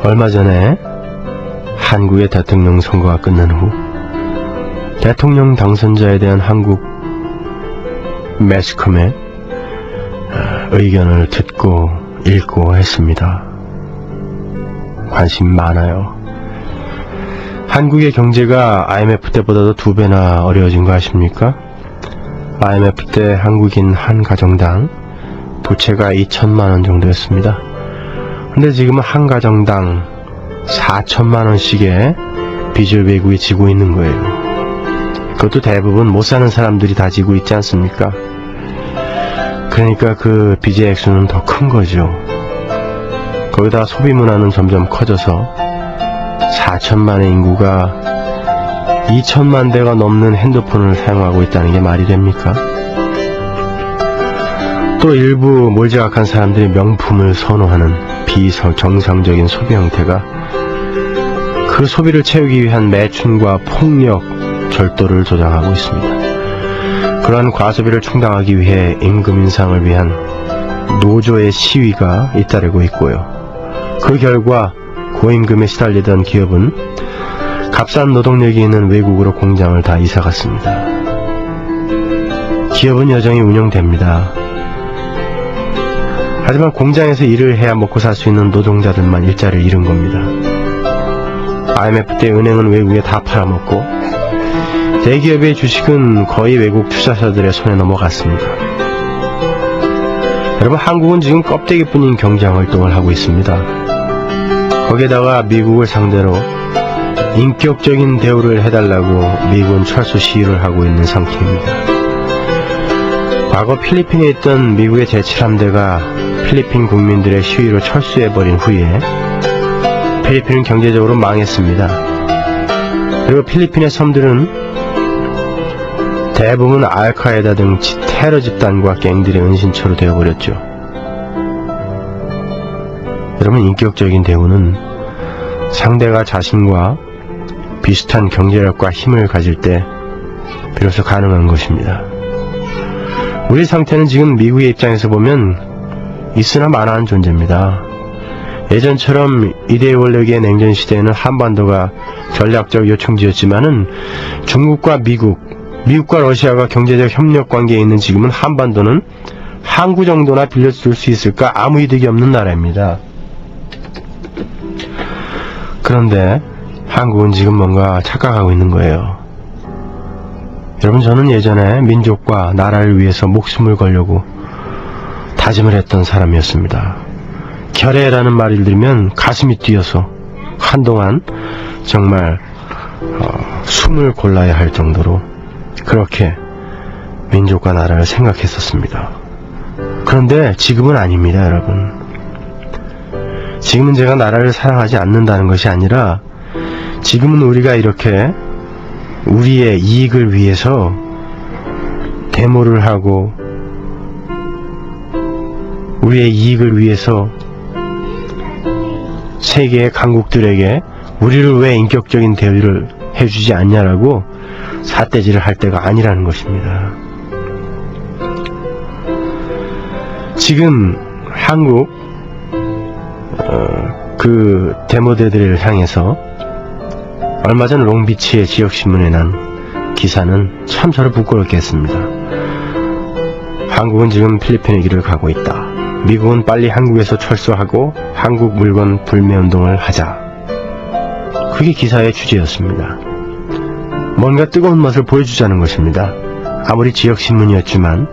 얼마 전에 한국의 대통령 선거가 끝난 후 대통령 당선자에 대한 한국 매스컴의 의견을 듣고 읽고 했습니다. 관심 많아요. 한국의 경제가 IMF 때보다도 2배나 어려워진 거 아십니까? IMF 때 한국인 한 가정당 부채가 2천만원 정도였습니다. 근데 지금은 한 가정당 4천만원씩의 빚을 외국에 지고 있는 거예요. 그것도 대부분 못 사는 사람들이 다 지고 있지 않습니까? 그러니까 그 빚의 액수는 더 큰 거죠. 거기다 소비 문화는 점점 커져서 4천만의 인구가 2천만 대가 넘는 핸드폰을 사용하고 있다는 게 말이 됩니까? 또 일부 몰지각한 사람들이 명품을 선호하는 비정상적인 소비 형태가 그 소비를 채우기 위한 매춘과 폭력, 절도를 조장하고 있습니다. 그러한 과소비를 충당하기 위해 임금 인상을 위한 노조의 시위가 잇따르고 있고요. 그 결과 고임금에 시달리던 기업은 값싼 노동력이 있는 외국으로 공장을 다 이사갔습니다. 기업은 여전히 운영됩니다. 하지만 공장에서 일을 해야 먹고 살 수 있는 노동자들만 일자리를 잃은 겁니다. IMF 때 은행은 외국에 다 팔아먹고 대기업의 주식은 거의 외국 투자자들의 손에 넘어갔습니다. 여러분, 한국은 지금 껍데기뿐인 경제활동을 하고 있습니다. 거기에다가 미국을 상대로 인격적인 대우를 해달라고 미국은 철수 시위를 하고 있는 상태입니다. 과거 필리핀에 있던 미국의 제7함대가 필리핀 국민들의 시위로 철수해버린 후에 필리핀은 경제적으로 망했습니다. 그리고 필리핀의 섬들은 대부분 알카에다 등 테러 집단과 갱들의 은신처로 되어버렸죠. 여러분, 인격적인 대우는 상대가 자신과 비슷한 경제력과 힘을 가질 때 비로소 가능한 것입니다. 우리 상태는 지금 미국의 입장에서 보면 있으나 마나한 존재입니다. 예전처럼 이대 원력의 냉전 시대에는 한반도가 전략적 요충지였지만은 중국과 미국과 러시아가 경제적 협력 관계에 있는 지금은 한반도는 항구 정도나 빌려줄 수 있을까 아무 이득이 없는 나라입니다. 그런데 한국은 지금 뭔가 착각하고 있는 거예요. 여러분, 저는 예전에 민족과 나라를 위해서 목숨을 걸려고 다짐을 했던 사람이었습니다. 결애라는 말을 들으면 가슴이 뛰어서 한동안 정말 숨을 골라야 할 정도로 그렇게 민족과 나라를 생각했었습니다. 그런데 지금은 아닙니다, 여러분. 지금은 제가 나라를 사랑하지 않는다는 것이 아니라 지금은 우리가 이렇게 우리의 이익을 위해서 데모를 하고 우리의 이익을 위해서 세계의 강국들에게 우리를 왜 인격적인 대우를 해주지 않냐라고 삿대질을 할 때가 아니라는 것입니다. 지금 한국 그 데모대들을 향해서 얼마 전 롱비치의 지역신문에 난 기사는 참 저를 부끄럽게 했습니다. 한국은 지금 필리핀의 길을 가고 있다. 미국은 빨리 한국에서 철수하고 한국 물건 불매운동을 하자. 그게 기사의 취지였습니다. 뭔가 뜨거운 맛을 보여주자는 것입니다. 아무리 지역신문이었지만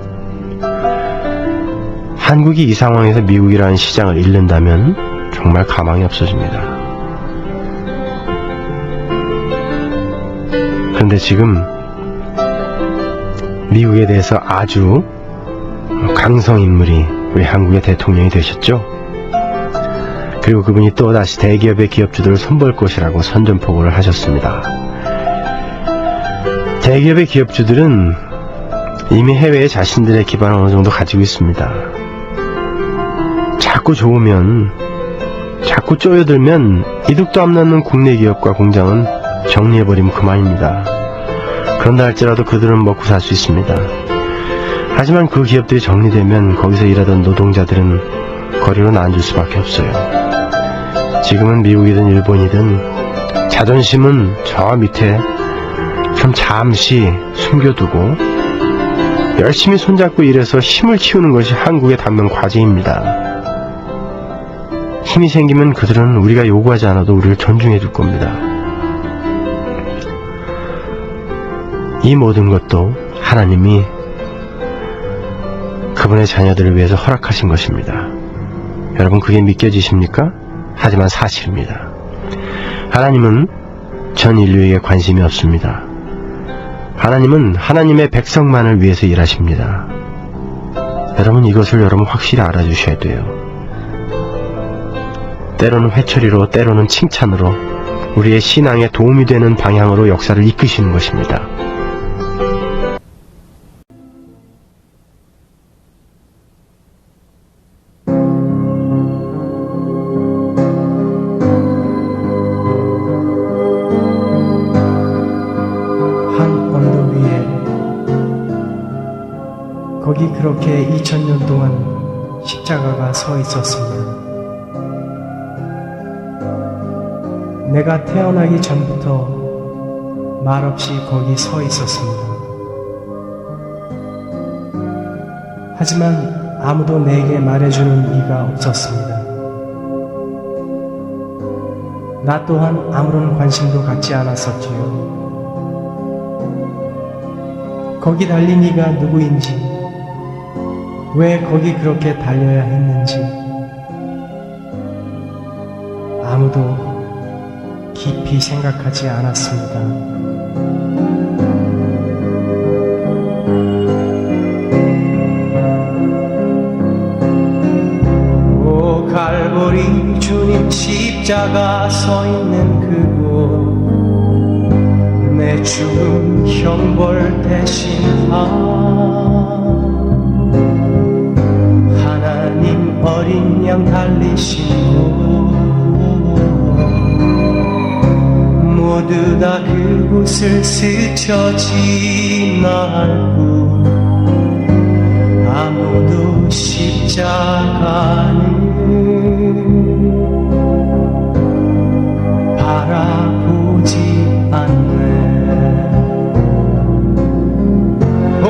한국이 이 상황에서 미국이라는 시장을 잃는다면 정말 가망이 없어집니다. 그런데 지금 미국에 대해서 아주 강성인물이 우리 한국의 대통령이 되셨죠. 그리고 그분이 또다시 대기업의 기업주들을 손볼 것이라고 선전포고를 하셨습니다. 대기업의 기업주들은 이미 해외에 자신들의 기반을 어느 정도 가지고 있습니다. 자꾸 좋으면, 자꾸 쪼여들면 이득도 안 나는 국내 기업과 공장은 정리해버리면 그만입니다. 그런다 할지라도 그들은 먹고 살 수 있습니다. 하지만 그 기업들이 정리되면 거기서 일하던 노동자들은 거리로 나앉을 수밖에 없어요. 지금은 미국이든 일본이든 자존심은 저 밑에 좀 잠시 숨겨두고 열심히 손잡고 일해서 힘을 키우는 것이 한국의 당면 과제입니다. 힘이 생기면 그들은 우리가 요구하지 않아도 우리를 존중해 줄 겁니다. 이 모든 것도 하나님이 그분의 자녀들을 위해서 허락하신 것입니다. 여러분, 그게 믿겨지십니까? 하지만 사실입니다. 하나님은 전 인류에게 관심이 없습니다. 하나님은 하나님의 백성만을 위해서 일하십니다. 여러분, 이것을 여러분 확실히 알아주셔야 돼요. 때로는 회초리로, 때로는 칭찬으로 우리의 신앙에 도움이 되는 방향으로 역사를 이끄시는 것입니다. 거기 그렇게 2000년 동안 십자가가 서 있었습니다. 내가 태어나기 전부터 말없이 거기 서 있었습니다. 하지만 아무도 내게 말해주는 이가 없었습니다. 나 또한 아무런 관심도 갖지 않았었지요. 거기 달린 이가 누구인지, 왜 거기 그렇게 달려야 했는지 아무도 깊이 생각하지 않았습니다. 오 갈보리 주님 십자가 서 있는 그곳, 내 죽음 형벌 대신 하나님 어린 양 달리신 곳, 모두 다 그곳을 스쳐 지날 뿐 아무도 십자가는 바라보지 않네. 오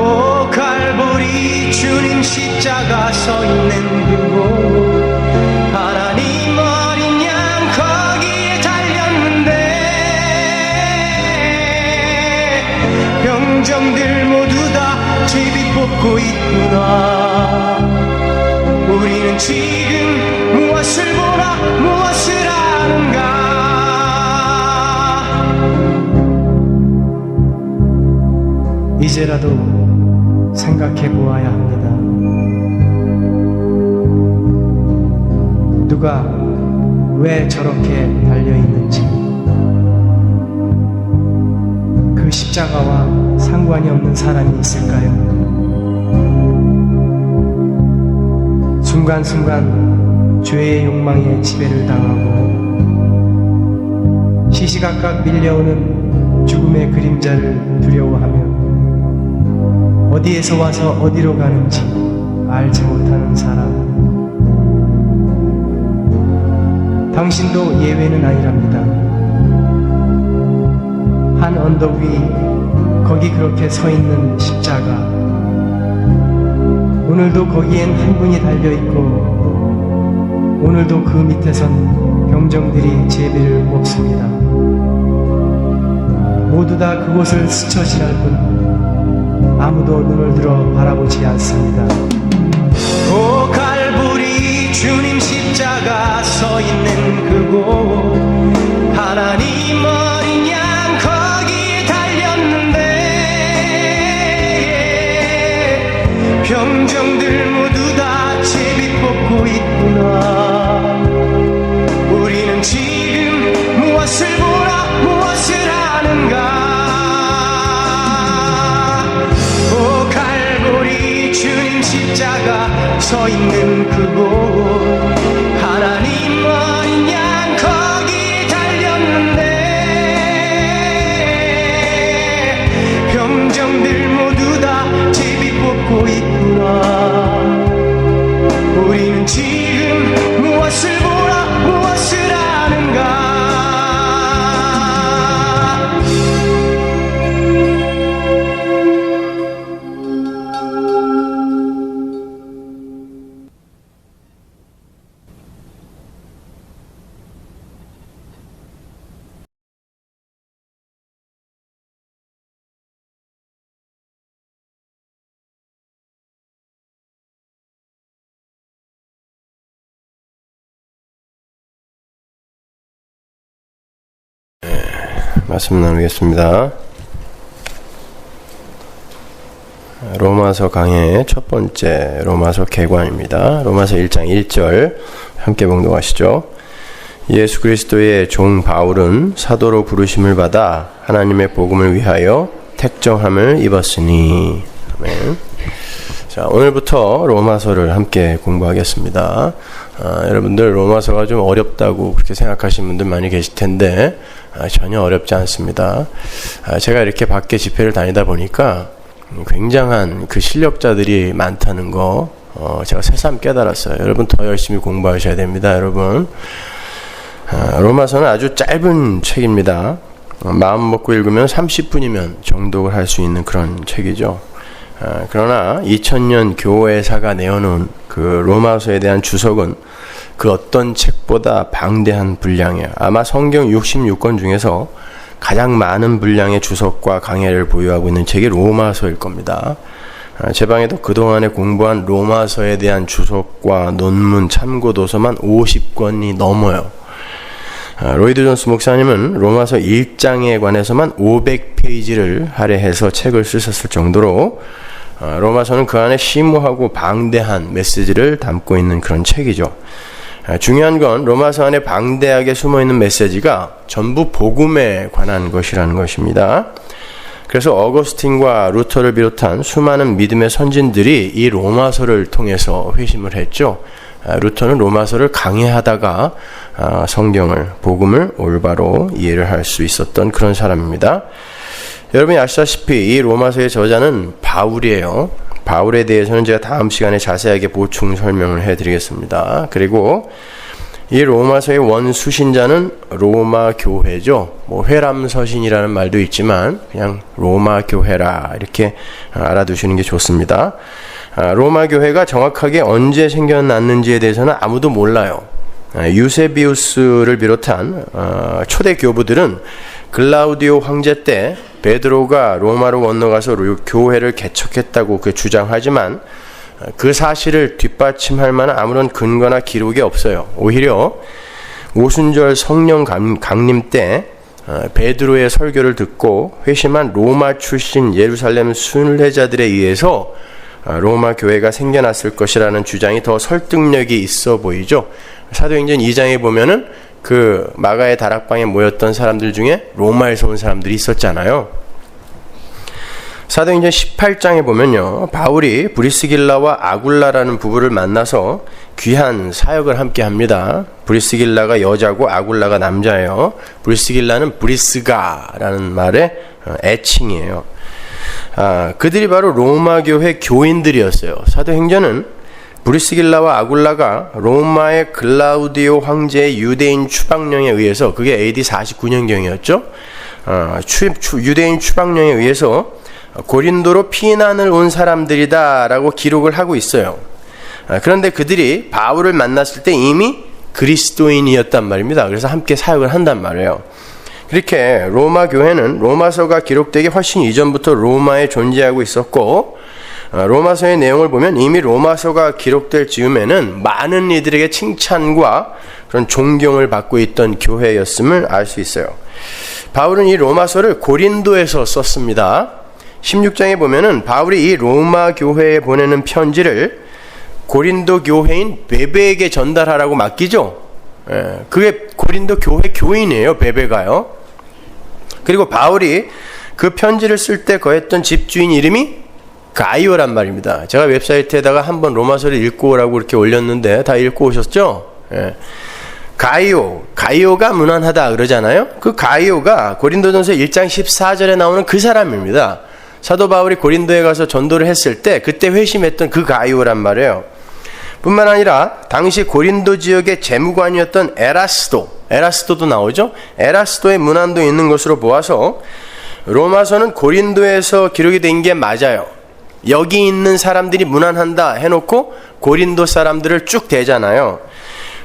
갈보리 주님 십자가 서 있는 그곳, 하나님 어린 양 거기에 달렸는데 병정들 모두 다 제비 뽑고 있구나. 우리는 지금 무엇을 보나 무엇을 아는가. 이제라도 생각해 보아야 합니다. 누가 왜 저렇게 달려있는지, 그 십자가와 상관이 없는 사람이 있을까요? 순간순간 죄의 욕망에 지배를 당하고 시시각각 밀려오는 죽음의 그림자를 두려워하며 어디에서 와서 어디로 가는지 알지 못하는 사람, 당신도 예외는 아니랍니다. 한 언덕 위 거기 그렇게 서 있는 십자가, 오늘도 거기엔 한 분이 달려있고 오늘도 그 밑에선 병정들이 제비를 뽑습니다. 모두 다 그곳을 스쳐 지날 뿐 아무도 눈을 들어 바라보지 않습니다. 오 갈보리 주님 십자가 서 있는 그곳, 하나님 어린 양 거기에 달렸는데 병정들 모두 다 제비 뽑고 있구나. 우리는 지금 무엇을 보나 무엇을 아는가. 십자가 서 있는 그곳, 하나님 어린 양 거기에 달렸는데 말씀 나누겠습니다. 로마서 강해의 첫 번째 로마서 개관입니다. 로마서 1장 1절 함께 봉독하시죠. 예수 그리스도의 종 바울은 사도로 부르심을 받아 하나님의 복음을 위하여 택정함을 입었으니. 아멘. 자, 오늘부터 로마서를 함께 공부하겠습니다. 여러분들 로마서가 좀 어렵다고 그렇게 생각하시는 분들 많이 계실 텐데 전혀 어렵지 않습니다. 제가 이렇게 밖에 집회를 다니다 보니까 굉장한 그 실력자들이 많다는 거 제가 새삼 깨달았어요. 여러분 더 열심히 공부하셔야 됩니다. 여러분, 로마서는 아주 짧은 책입니다. 마음 먹고 읽으면 30분이면 정독을 할 수 있는 그런 책이죠. 그러나 2000년 교회사가 내어놓은 그 로마서에 대한 주석은 그 어떤 책보다 방대한 분량이에요. 아마 성경 66권 중에서 가장 많은 분량의 주석과 강해를 보유하고 있는 책이 로마서일 겁니다. 제 방에도 그동안에 공부한 로마서에 대한 주석과 논문, 참고 도서만 50권이 넘어요. 로이드 존스 목사님은 로마서 1장에 관해서만 500페이지를 할애해서 책을 쓰셨을 정도로 로마서는 그 안에 심오하고 방대한 메시지를 담고 있는 그런 책이죠. 중요한 건 로마서 안에 방대하게 숨어있는 메시지가 전부 복음에 관한 것이라는 것입니다. 그래서 어거스틴과 루터를 비롯한 수많은 믿음의 선진들이 이 로마서를 통해서 회심을 했죠. 루터는 로마서를 강해하다가 성경을, 복음을 올바로 이해를 할 수 있었던 그런 사람입니다. 여러분이 아시다시피 이 로마서의 저자는 바울이에요. 바울에 대해서는 제가 다음 시간에 자세하게 보충 설명을 해드리겠습니다. 그리고 이 로마서의 원수신자는 로마 교회죠. 회람서신이라는 말도 있지만 그냥 로마 교회라 이렇게 알아두시는 게 좋습니다. 로마 교회가 정확하게 언제 생겨났는지에 대해서는 아무도 몰라요. 유세비우스를 비롯한 초대 교부들은 글라우디오 황제 때 베드로가 로마로 건너가서 교회를 개척했다고 주장하지만 그 사실을 뒷받침할 만한 아무런 근거나 기록이 없어요. 오히려 오순절 성령 강림 때 베드로의 설교를 듣고 회심한 로마 출신 예루살렘 순례자들에 의해서 로마 교회가 생겨났을 것이라는 주장이 더 설득력이 있어 보이죠. 사도행전 2장에 보면은 그 마가의 다락방에 모였던 사람들 중에 로마에서 온 사람들이 있었잖아요. 사도행전 18장에 보면요, 바울이 브리스길라와 아굴라라는 부부를 만나서 귀한 사역을 함께 합니다. 브리스길라가 여자고 아굴라가 남자예요. 브리스길라는 브리스가라는 말의 애칭이에요. 그들이 바로 로마 교회 교인들이었어요. 사도행전은 브리스길라와 아굴라가 로마의 글라우디오 황제의 유대인 추방령에 의해서, 그게 AD 49년경이었죠. 유대인 추방령에 의해서 고린도로 피난을 온 사람들이다라고 기록을 하고 있어요. 그런데 그들이 바울을 만났을 때 이미 그리스도인이었단 말입니다. 그래서 함께 사역을 한단 말이에요. 그렇게 로마 교회는 로마서가 기록되기 훨씬 이전부터 로마에 존재하고 있었고, 로마서의 내용을 보면 이미 로마서가 기록될 즈음에는 많은 이들에게 칭찬과 그런 존경을 받고 있던 교회였음을 알 수 있어요. 바울은 이 로마서를 고린도에서 썼습니다. 16장에 보면은 바울이 이 로마 교회에 보내는 편지를 고린도 교회인 베베에게 전달하라고 맡기죠. 그게 고린도 교회 교인이에요, 베베가요. 그리고 바울이 그 편지를 쓸 때 거했던 집주인 이름이 가이오란 말입니다. 제가 웹사이트에다가 한번 로마서를 읽고 오라고 이렇게 올렸는데 다 읽고 오셨죠? 가이오가 무난하다 그러잖아요. 그 가이오가 고린도전서 1장 14절에 나오는 그 사람입니다. 사도 바울이 고린도에 가서 전도를 했을 때 그때 회심했던 그 가이오란 말이에요. 뿐만 아니라 당시 고린도 지역의 재무관이었던 에라스도도 나오죠. 에라스도의 문안도 있는 것으로 보아서 로마서는 고린도에서 기록이 된 게 맞아요. 여기 있는 사람들이 문안한다 해놓고 고린도 사람들을 쭉 대잖아요.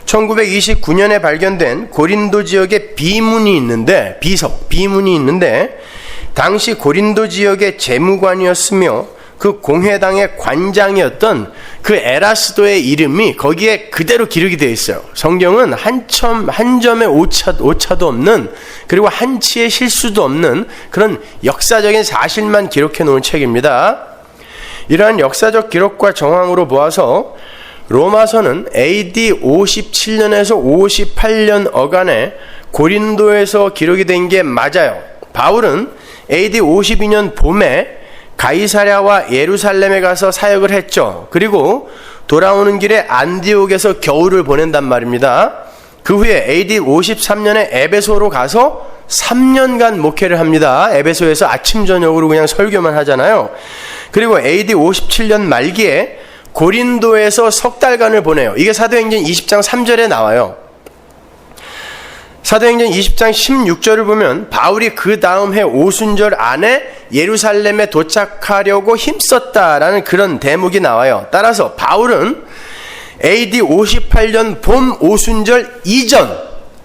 1929년에 발견된 고린도 지역에 비문이 있는데, 비문이 있는데 당시 고린도 지역의 재무관이었으며 그 공회당의 관장이었던 그 에라스도의 이름이 거기에 그대로 기록이 되어 있어요. 성경은 한 점의 오차도 없는, 그리고 한치의 실수도 없는 그런 역사적인 사실만 기록해 놓은 책입니다. 이러한 역사적 기록과 정황으로 보아서 로마서는 AD 57년에서 58년 어간에 고린도에서 기록이 된 게 맞아요. 바울은 AD 52년 봄에 가이사랴와 예루살렘에 가서 사역을 했죠. 그리고 돌아오는 길에 안디옥에서 겨울을 보낸단 말입니다. 그 후에 AD 53년에 에베소로 가서 3년간 목회를 합니다. 에베소에서 아침 저녁으로 그냥 설교만 하잖아요. 그리고 AD 57년 말기에 고린도에서 석 달간을 보내요. 이게 사도행전 20장 3절에 나와요. 사도행전 20장 16절을 보면 바울이 그 다음 해 오순절 안에 예루살렘에 도착하려고 힘썼다라는 그런 대목이 나와요. 따라서 바울은 AD 58년 봄 오순절 이전,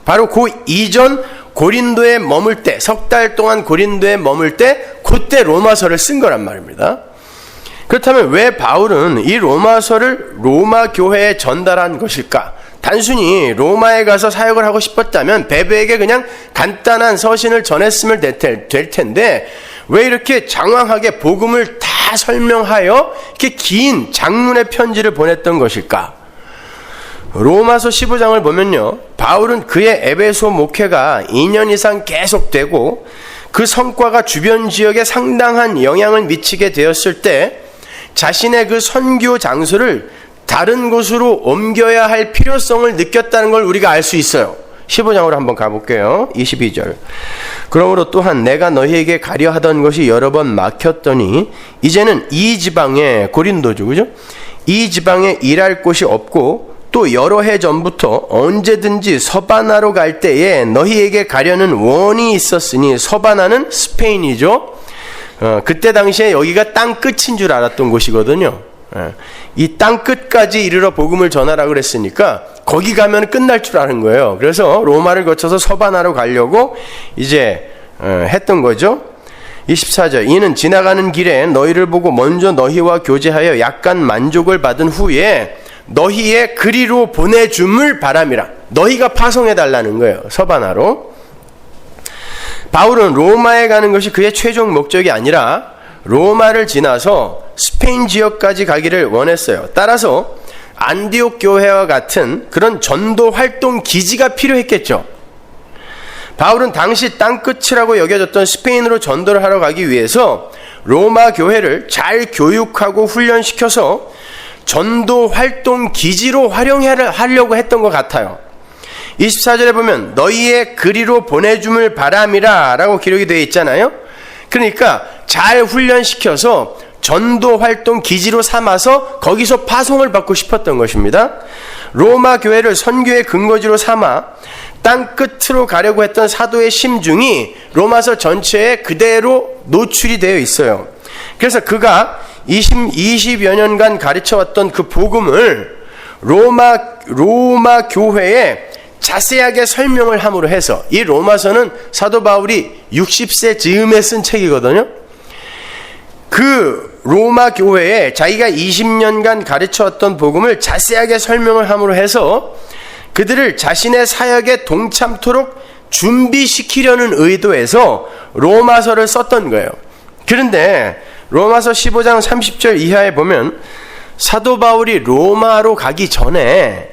바로 그 이전 고린도에 머물 때, 석 달 동안 고린도에 머물 때 그때 로마서를 쓴 거란 말입니다. 그렇다면 왜 바울은 이 로마서를 로마 교회에 전달한 것일까? 단순히 로마에 가서 사역을 하고 싶었다면 베베에게 그냥 간단한 서신을 전했으면 될 텐데 왜 이렇게 장황하게 복음을 다 설명하여 이렇게 긴 장문의 편지를 보냈던 것일까? 로마서 15장을 보면요, 바울은 그의 에베소 목회가 2년 이상 계속되고 그 성과가 주변 지역에 상당한 영향을 미치게 되었을 때 자신의 그 선교 장소를 다른 곳으로 옮겨야 할 필요성을 느꼈다는 걸 우리가 알 수 있어요. 15장으로 한번 가볼게요. 22절. 그러므로 또한 내가 너희에게 가려 하던 것이 여러 번 막혔더니 이제는 이 지방에, 고린도죠, 그죠? 이 지방에 일할 곳이 없고 또 여러 해 전부터 언제든지 서바나로 갈 때에 너희에게 가려는 원이 있었으니, 서바나는 스페인이죠. 그때 당시에 여기가 땅 끝인 줄 알았던 곳이거든요. 이 땅 끝까지 이르러 복음을 전하라 그랬으니까 거기 가면 끝날 줄 아는 거예요. 그래서 로마를 거쳐서 서바나로 가려고 이제 했던 거죠. 24절. 이는 지나가는 길에 너희를 보고 먼저 너희와 교제하여 약간 만족을 받은 후에 너희의 그리로 보내줌을 바람이라. 너희가 파송해 달라는 거예요. 서바나로. 바울은 로마에 가는 것이 그의 최종 목적이 아니라 로마를 지나서 스페인 지역까지 가기를 원했어요. 따라서 안디옥 교회와 같은 그런 전도 활동 기지가 필요했겠죠. 바울은 당시 땅끝이라고 여겨졌던 스페인으로 전도를 하러 가기 위해서 로마 교회를 잘 교육하고 훈련시켜서 전도 활동 기지로 활용하려고 했던 것 같아요. 24절에 보면 너희의 그리로 보내줌을 바람이라 라고 기록이 되어 있잖아요. 그러니까 잘 훈련시켜서 전도 활동 기지로 삼아서 거기서 파송을 받고 싶었던 것입니다. 로마 교회를 선교의 근거지로 삼아 땅 끝으로 가려고 했던 사도의 심중이 로마서 전체에 그대로 노출이 되어 있어요. 그래서 그가 20여 년간 가르쳐왔던 그 복음을 로마 교회에 자세하게 설명을 함으로 해서, 이 로마서는 사도 바울이 60세 즈음에 쓴 책이거든요. 그 로마 교회에 자기가 20년간 가르쳐왔던 복음을 자세하게 설명을 함으로 해서 그들을 자신의 사역에 동참토록 준비시키려는 의도에서 로마서를 썼던 거예요. 그런데 로마서 15장 30절 이하에 보면 사도 바울이 로마로 가기 전에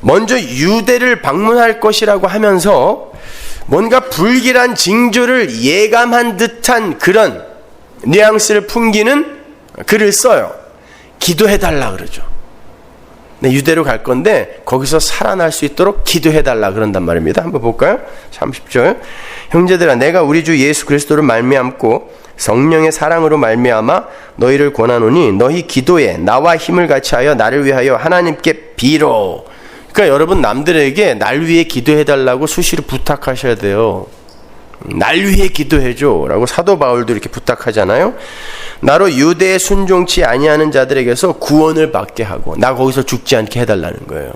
먼저 유대를 방문할 것이라고 하면서 뭔가 불길한 징조를 예감한 듯한 그런 뉘앙스를 풍기는 글을 써요. 기도해달라 그러죠. 네, 유대로 갈 건데 거기서 살아날 수 있도록 기도해달라 그런단 말입니다. 한번 볼까요? 30절. 형제들아, 내가 우리 주 예수 그리스도를 말미암고 성령의 사랑으로 말미암아 너희를 권하노니 너희 기도에 나와 힘을 같이 하여 나를 위하여 하나님께 비로. 그러니까 여러분, 남들에게 날 위해 기도해달라고 수시로 부탁하셔야 돼요. 날 위해 기도해줘 라고 사도 바울도 이렇게 부탁하잖아요. 나로 유대에 순종치 아니하는 자들에게서 구원을 받게 하고 나 거기서 죽지 않게 해달라는 거예요.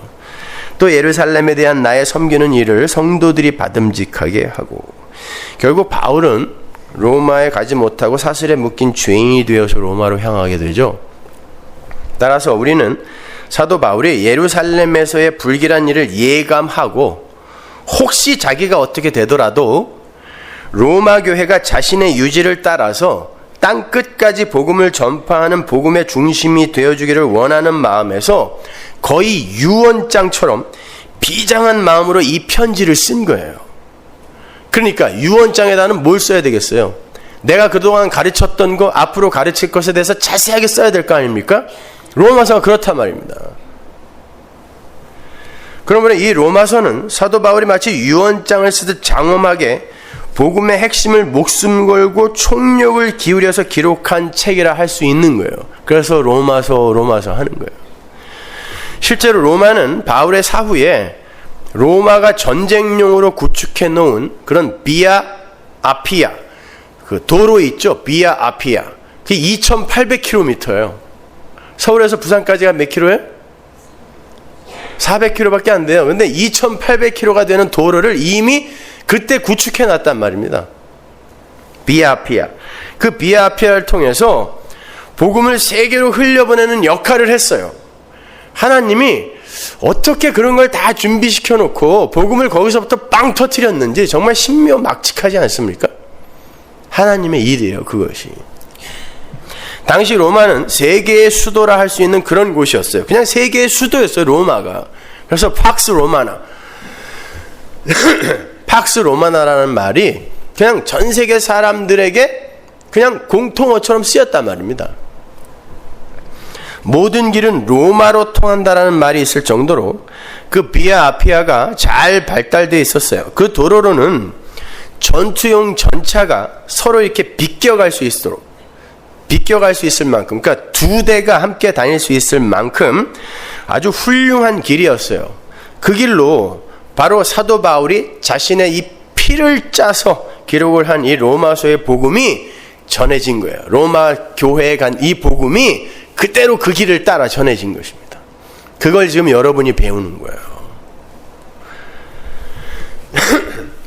또 예루살렘에 대한 나의 섬기는 일을 성도들이 받음직하게 하고. 결국 바울은 로마에 가지 못하고 사슬에 묶인 죄인이 되어서 로마로 향하게 되죠. 따라서 우리는 사도 바울이 예루살렘에서의 불길한 일을 예감하고 혹시 자기가 어떻게 되더라도 로마 교회가 자신의 유지를 따라서 땅 끝까지 복음을 전파하는 복음의 중심이 되어주기를 원하는 마음에서 거의 유언장처럼 비장한 마음으로 이 편지를 쓴 거예요. 그러니까 유언장에다는 뭘 써야 되겠어요? 내가 그동안 가르쳤던 거, 앞으로 가르칠 것에 대해서 자세하게 써야 될 거 아닙니까? 로마서가 그렇단 말입니다. 그러므로 이 로마서는 사도 바울이 마치 유언장을 쓰듯 장엄하게 복음의 핵심을 목숨 걸고 총력을 기울여서 기록한 책이라 할 수 있는 거예요. 그래서 로마서 하는 거예요. 실제로 로마는 바울의 사후에 로마가 전쟁용으로 구축해 놓은 그런 비아 아피아, 그 도로 있죠? 비아 아피아. 그게 2,800km예요. 서울에서 부산까지가 몇 킬로예요? 400km밖에 안 돼요. 근데 2,800km가 되는 도로를 이미 그때 구축해 놨단 말입니다. 비아피아. 그 비아피아를 통해서 복음을 세계로 흘려보내는 역할을 했어요. 하나님이 어떻게 그런 걸 다 준비시켜 놓고 복음을 거기서부터 빵 터뜨렸는지 정말 신묘막측하지 않습니까? 하나님의 일이에요, 그것이. 당시 로마는 세계의 수도라 할 수 있는 그런 곳이었어요. 그냥 세계의 수도였어요, 로마가. 그래서 팍스 로마나. 팍스 로마나라는 말이 그냥 전 세계 사람들에게 그냥 공통어처럼 쓰였단 말입니다. 모든 길은 로마로 통한다라는 말이 있을 정도로 그 비아 아피아가 잘 발달되어 있었어요. 그 도로로는 전투용 전차가 서로 이렇게 비껴갈 수 있도록, 비껴갈 수 있을 만큼, 그러니까 두 대가 함께 다닐 수 있을 만큼 아주 훌륭한 길이었어요. 그 길로 바로 사도 바울이 자신의 이 피를 짜서 기록을 한 이 로마서의 복음이 전해진 거예요. 로마 교회에 간 이 복음이 그대로 그 길을 따라 전해진 것입니다. 그걸 지금 여러분이 배우는 거예요.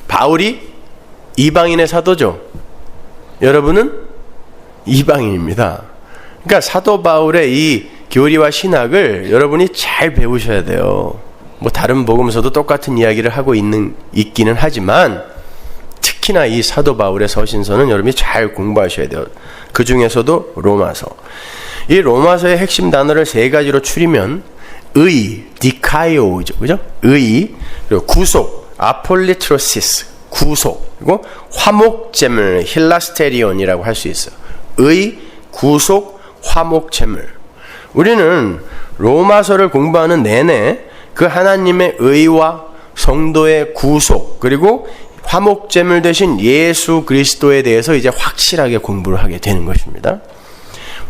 바울이 이방인의 사도죠. 여러분은 이방인입니다. 그러니까 사도 바울의 이 교리와 신학을 여러분이 잘 배우셔야 돼요. 뭐 다른 복음서도 똑같은 이야기를 하고 있기는 하지만 특히나 이 사도 바울의 서신서는 여러분이 잘 공부하셔야 돼요. 그 중에서도 로마서. 이 로마서의 핵심 단어를 세 가지로 추리면 의, 디카이오죠, 그죠? 의, 그리고 구속, 아폴리트로시스, 구속, 그리고 화목제물, 힐라스테리온이라고 할 수 있어요. 의, 구속, 화목제물. 우리는 로마서를 공부하는 내내 그 하나님의 의와 성도의 구속, 그리고 화목제물 되신 예수 그리스도에 대해서 이제 확실하게 공부를 하게 되는 것입니다.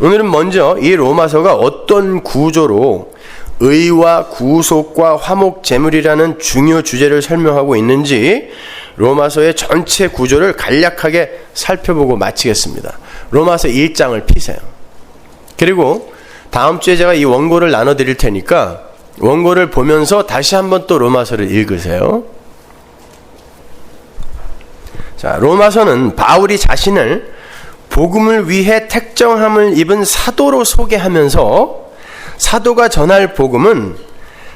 오늘은 먼저 이 로마서가 어떤 구조로 의와 구속과 화목제물이라는 중요 주제를 설명하고 있는지 로마서의 전체 구조를 간략하게 살펴보고 마치겠습니다. 로마서 1장을 피세요. 그리고 다음 주에 제가 이 원고를 나눠드릴 테니까 원고를 보면서 다시 한번 또 로마서를 읽으세요. 자, 로마서는 바울이 자신을 복음을 위해 택정함을 입은 사도로 소개하면서 사도가 전할 복음은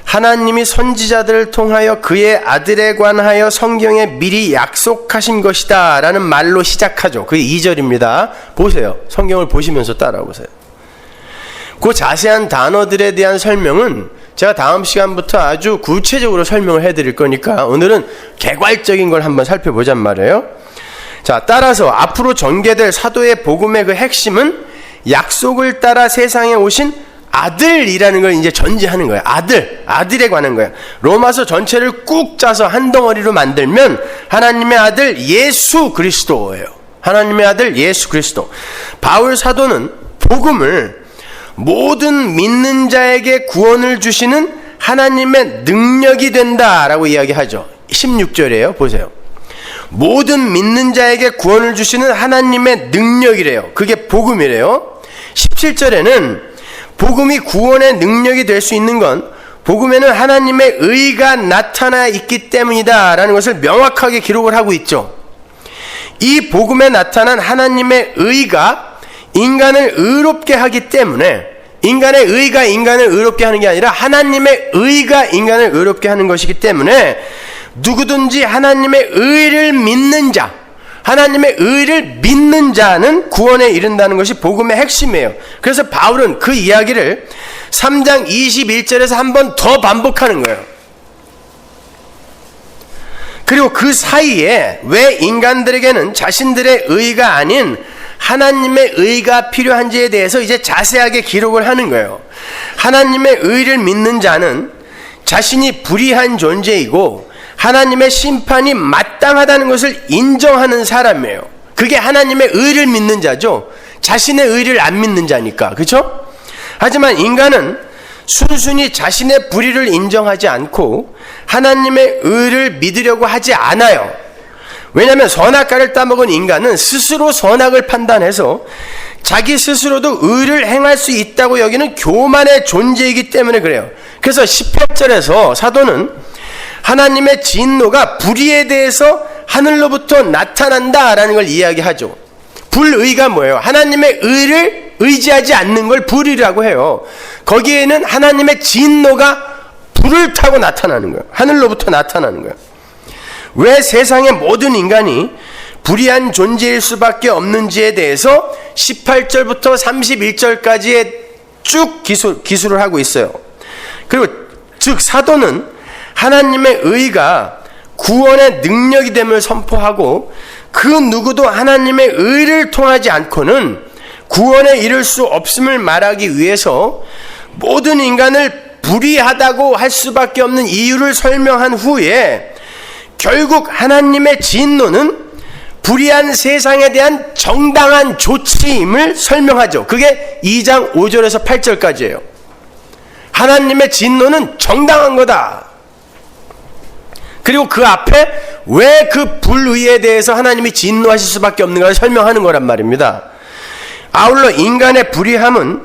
하나님이 선지자들을 통하여 그의 아들에 관하여 성경에 미리 약속하신 것이다 라는 말로 시작하죠. 그게 2절입니다. 보세요. 성경을 보시면서 따라오세요. 그 자세한 단어들에 대한 설명은 제가 다음 시간부터 아주 구체적으로 설명을 해드릴 거니까 오늘은 개괄적인 걸 한번 살펴보잔 말이에요. 자, 따라서 앞으로 전개될 사도의 복음의 그 핵심은 약속을 따라 세상에 오신 아들이라는 걸 이제 전제하는 거예요. 아들에 관한 거예요. 로마서 전체를 꾹 짜서 한 덩어리로 만들면 하나님의 아들 예수 그리스도예요. 하나님의 아들 예수 그리스도. 바울 사도는 복음을 모든 믿는 자에게 구원을 주시는 하나님의 능력이 된다라고 이야기하죠. 16절이에요. 보세요. 모든 믿는 자에게 구원을 주시는 하나님의 능력이래요. 그게 복음이래요. 17절에는 복음이 구원의 능력이 될 수 있는 건 복음에는 하나님의 의가 나타나 있기 때문이다 라는 것을 명확하게 기록을 하고 있죠. 이 복음에 나타난 하나님의 의가 인간을 의롭게 하기 때문에 인간의 의가 인간을 의롭게 하는 게 아니라 하나님의 의가 인간을 의롭게 하는 것이기 때문에 누구든지 하나님의 의를 믿는 자, 하나님의 의를 믿는 자는 구원에 이른다는 것이 복음의 핵심이에요. 그래서 바울은 그 이야기를 3장 21절에서 한 번 더 반복하는 거예요. 그리고 그 사이에 왜 인간들에게는 자신들의 의가 아닌 하나님의 의가 필요한지에 대해서 이제 자세하게 기록을 하는 거예요. 하나님의 의를 믿는 자는 자신이 불의한 존재이고 하나님의 심판이 마땅하다는 것을 인정하는 사람이에요. 그게 하나님의 의를 믿는 자죠. 자신의 의를 안 믿는 자니까. 그렇죠? 하지만 인간은 순순히 자신의 불의를 인정하지 않고 하나님의 의를 믿으려고 하지 않아요. 왜냐하면 선악과를 따먹은 인간은 스스로 선악을 판단해서 자기 스스로도 의를 행할 수 있다고 여기는 교만의 존재이기 때문에 그래요. 그래서 18절에서 사도는 하나님의 진노가 불의에 대해서 하늘로부터 나타난다라는 걸 이야기하죠. 불의가 뭐예요? 하나님의 의를 의지하지 않는 걸 불의라고 해요. 거기에는 하나님의 진노가 불을 타고 나타나는 거예요. 하늘로부터 나타나는 거예요. 왜 세상의 모든 인간이 불의한 존재일 수밖에 없는지에 대해서 18절부터 31절까지의 쭉 기술을 하고 있어요. 그리고 즉 사도는 하나님의 의가 구원의 능력이 됨을 선포하고 그 누구도 하나님의 의를 통하지 않고는 구원에 이를 수 없음을 말하기 위해서 모든 인간을 불의하다고 할 수밖에 없는 이유를 설명한 후에 결국 하나님의 진노는 불의한 세상에 대한 정당한 조치임을 설명하죠. 그게 2장 5절에서 8절까지예요. 하나님의 진노는 정당한 거다. 그리고 그 앞에 왜 그 불의에 대해서 하나님이 진노하실 수밖에 없는가를 설명하는 거란 말입니다. 아울러 인간의 불의함은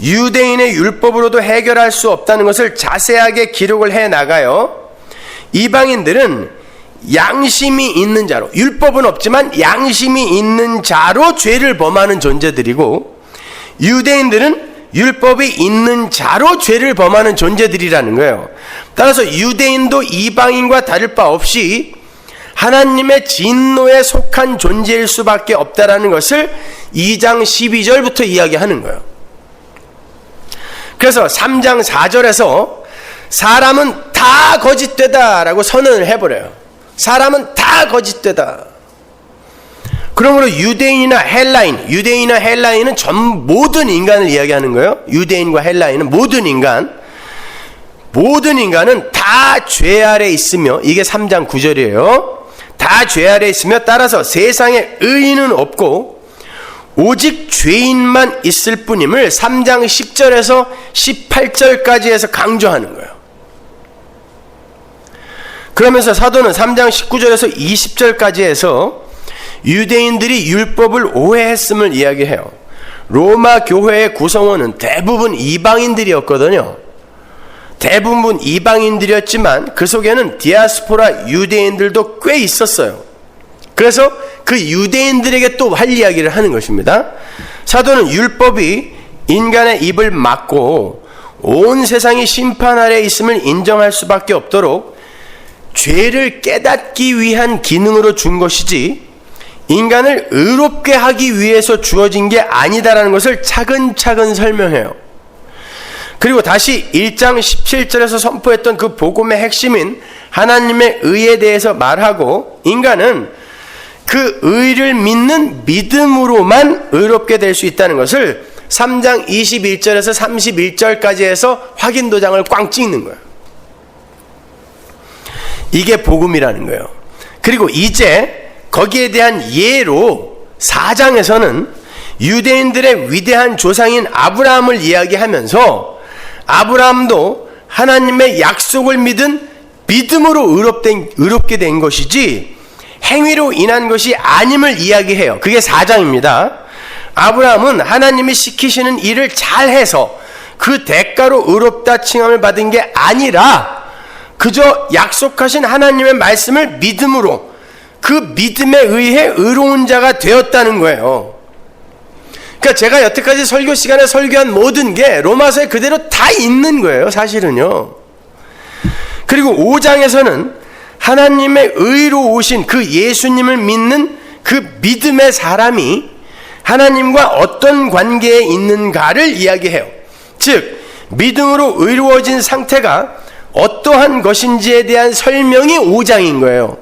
유대인의 율법으로도 해결할 수 없다는 것을 자세하게 기록을 해 나가요. 이방인들은 양심이 있는 자로, 율법은 없지만 양심이 있는 자로 죄를 범하는 존재들이고, 유대인들은 율법이 있는 자로 죄를 범하는 존재들이라는 거예요. 따라서 유대인도 이방인과 다를 바 없이 하나님의 진노에 속한 존재일 수밖에 없다라는 것을 2장 12절부터 이야기하는 거예요. 그래서 3장 4절에서 사람은 다 거짓되다라고 선언을 해버려요. 사람은 다 거짓되다. 그러므로 유대인이나 헬라인은 모든 인간을 이야기하는 거예요. 유대인과 헬라인은 모든 인간은 다 죄 아래 있으며, 이게 3장 9절이에요. 다 죄 아래 있으며 따라서 세상에 의인은 없고 오직 죄인만 있을 뿐임을 3장 10절에서 18절까지 해서 강조하는 거예요. 그러면서 사도는 3장 19절에서 20절까지 해서 유대인들이 율법을 오해했음을 이야기해요. 로마 교회의 구성원은 대부분 이방인들이었거든요. 대부분 이방인들이었지만 그 속에는 디아스포라 유대인들도 꽤 있었어요. 그래서 그 유대인들에게 또 할 이야기를 하는 것입니다. 사도는 율법이 인간의 입을 막고 온 세상이 심판 아래 있음을 인정할 수밖에 없도록 죄를 깨닫기 위한 기능으로 준 것이지 인간을 의롭게 하기 위해서 주어진 게 아니다라는 것을 차근차근 설명해요. 그리고 다시 1장 17절에서 선포했던 그 복음의 핵심인 하나님의 의에 대해서 말하고 인간은 그 의를 믿는 믿음으로만 의롭게 될 수 있다는 것을 3장 21절에서 31절까지 해서 확인 도장을 꽝 찍는 거예요. 이게 복음이라는 거예요. 그리고 이제 거기에 대한 예로 4장에서는 유대인들의 위대한 조상인 아브라함을 이야기하면서 아브라함도 하나님의 약속을 믿은 믿음으로 의롭게 된 것이지 행위로 인한 것이 아님을 이야기해요. 그게 4장입니다. 아브라함은 하나님이 시키시는 일을 잘해서 그 대가로 의롭다 칭함을 받은 게 아니라 그저 약속하신 하나님의 말씀을 믿음으로 그 믿음에 의해 의로운 자가 되었다는 거예요. 그러니까 제가 여태까지 설교 시간에 설교한 모든 게 로마서에 그대로 다 있는 거예요, 사실은요. 그리고 5장에서는 하나님의 의로 오신 그 예수님을 믿는 그 믿음의 사람이 하나님과 어떤 관계에 있는가를 이야기해요. 즉, 믿음으로 의로워진 상태가 어떠한 것인지에 대한 설명이 5장인 거예요.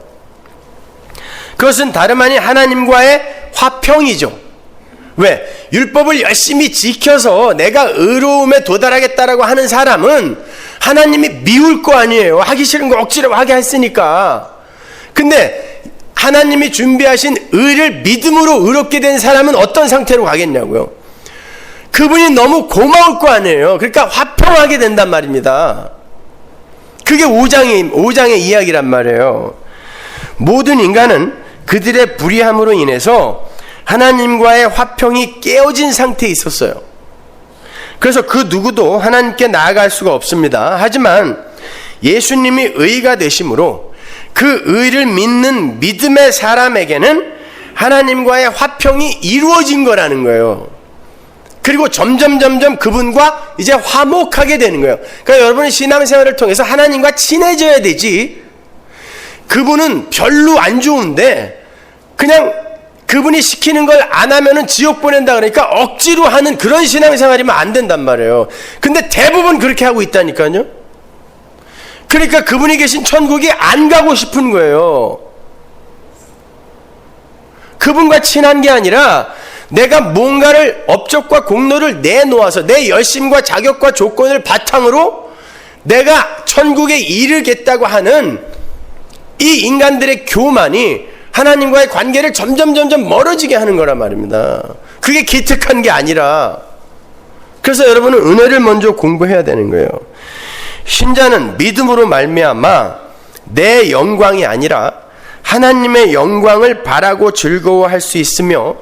그것은 다름 아닌 하나님과의 화평이죠. 왜? 율법을 열심히 지켜서 내가 의로움에 도달하겠다라고 하는 사람은 하나님이 미울 거 아니에요. 하기 싫은 거 억지로 하게 했으니까. 근데 하나님이 준비하신 의를 믿음으로 의롭게 된 사람은 어떤 상태로 가겠냐고요. 그분이 너무 고마울 거 아니에요. 그러니까 화평하게 된단 말입니다. 그게 5장의 이야기란 말이에요. 모든 인간은 그들의 불의함으로 인해서 하나님과의 화평이 깨어진 상태에 있었어요. 그래서 그 누구도 하나님께 나아갈 수가 없습니다. 하지만 예수님이 의가 되심으로 그 의를 믿는 믿음의 사람에게는 하나님과의 화평이 이루어진 거라는 거예요. 그리고 점점 그분과 이제 화목하게 되는 거예요. 그러니까 여러분의 신앙생활을 통해서 하나님과 친해져야 되지, 그분은 별로 안 좋은데 그냥 그분이 시키는 걸 안 하면은 지옥 보낸다 그러니까 억지로 하는 그런 신앙생활이면 안 된단 말이에요. 근데 대부분 그렇게 하고 있다니까요. 그러니까 그분이 계신 천국에 안 가고 싶은 거예요. 그분과 친한 게 아니라 내가 뭔가를 업적과 공로를 내놓아서 내 열심과 자격과 조건을 바탕으로 내가 천국에 이르겠다고 하는 이 인간들의 교만이 하나님과의 관계를 점점 멀어지게 하는 거란 말입니다. 그게 기특한 게 아니라. 그래서 여러분은 은혜를 먼저 공부해야 되는 거예요. 신자는 믿음으로 말미암아 내 영광이 아니라 하나님의 영광을 바라고 즐거워할 수 있으며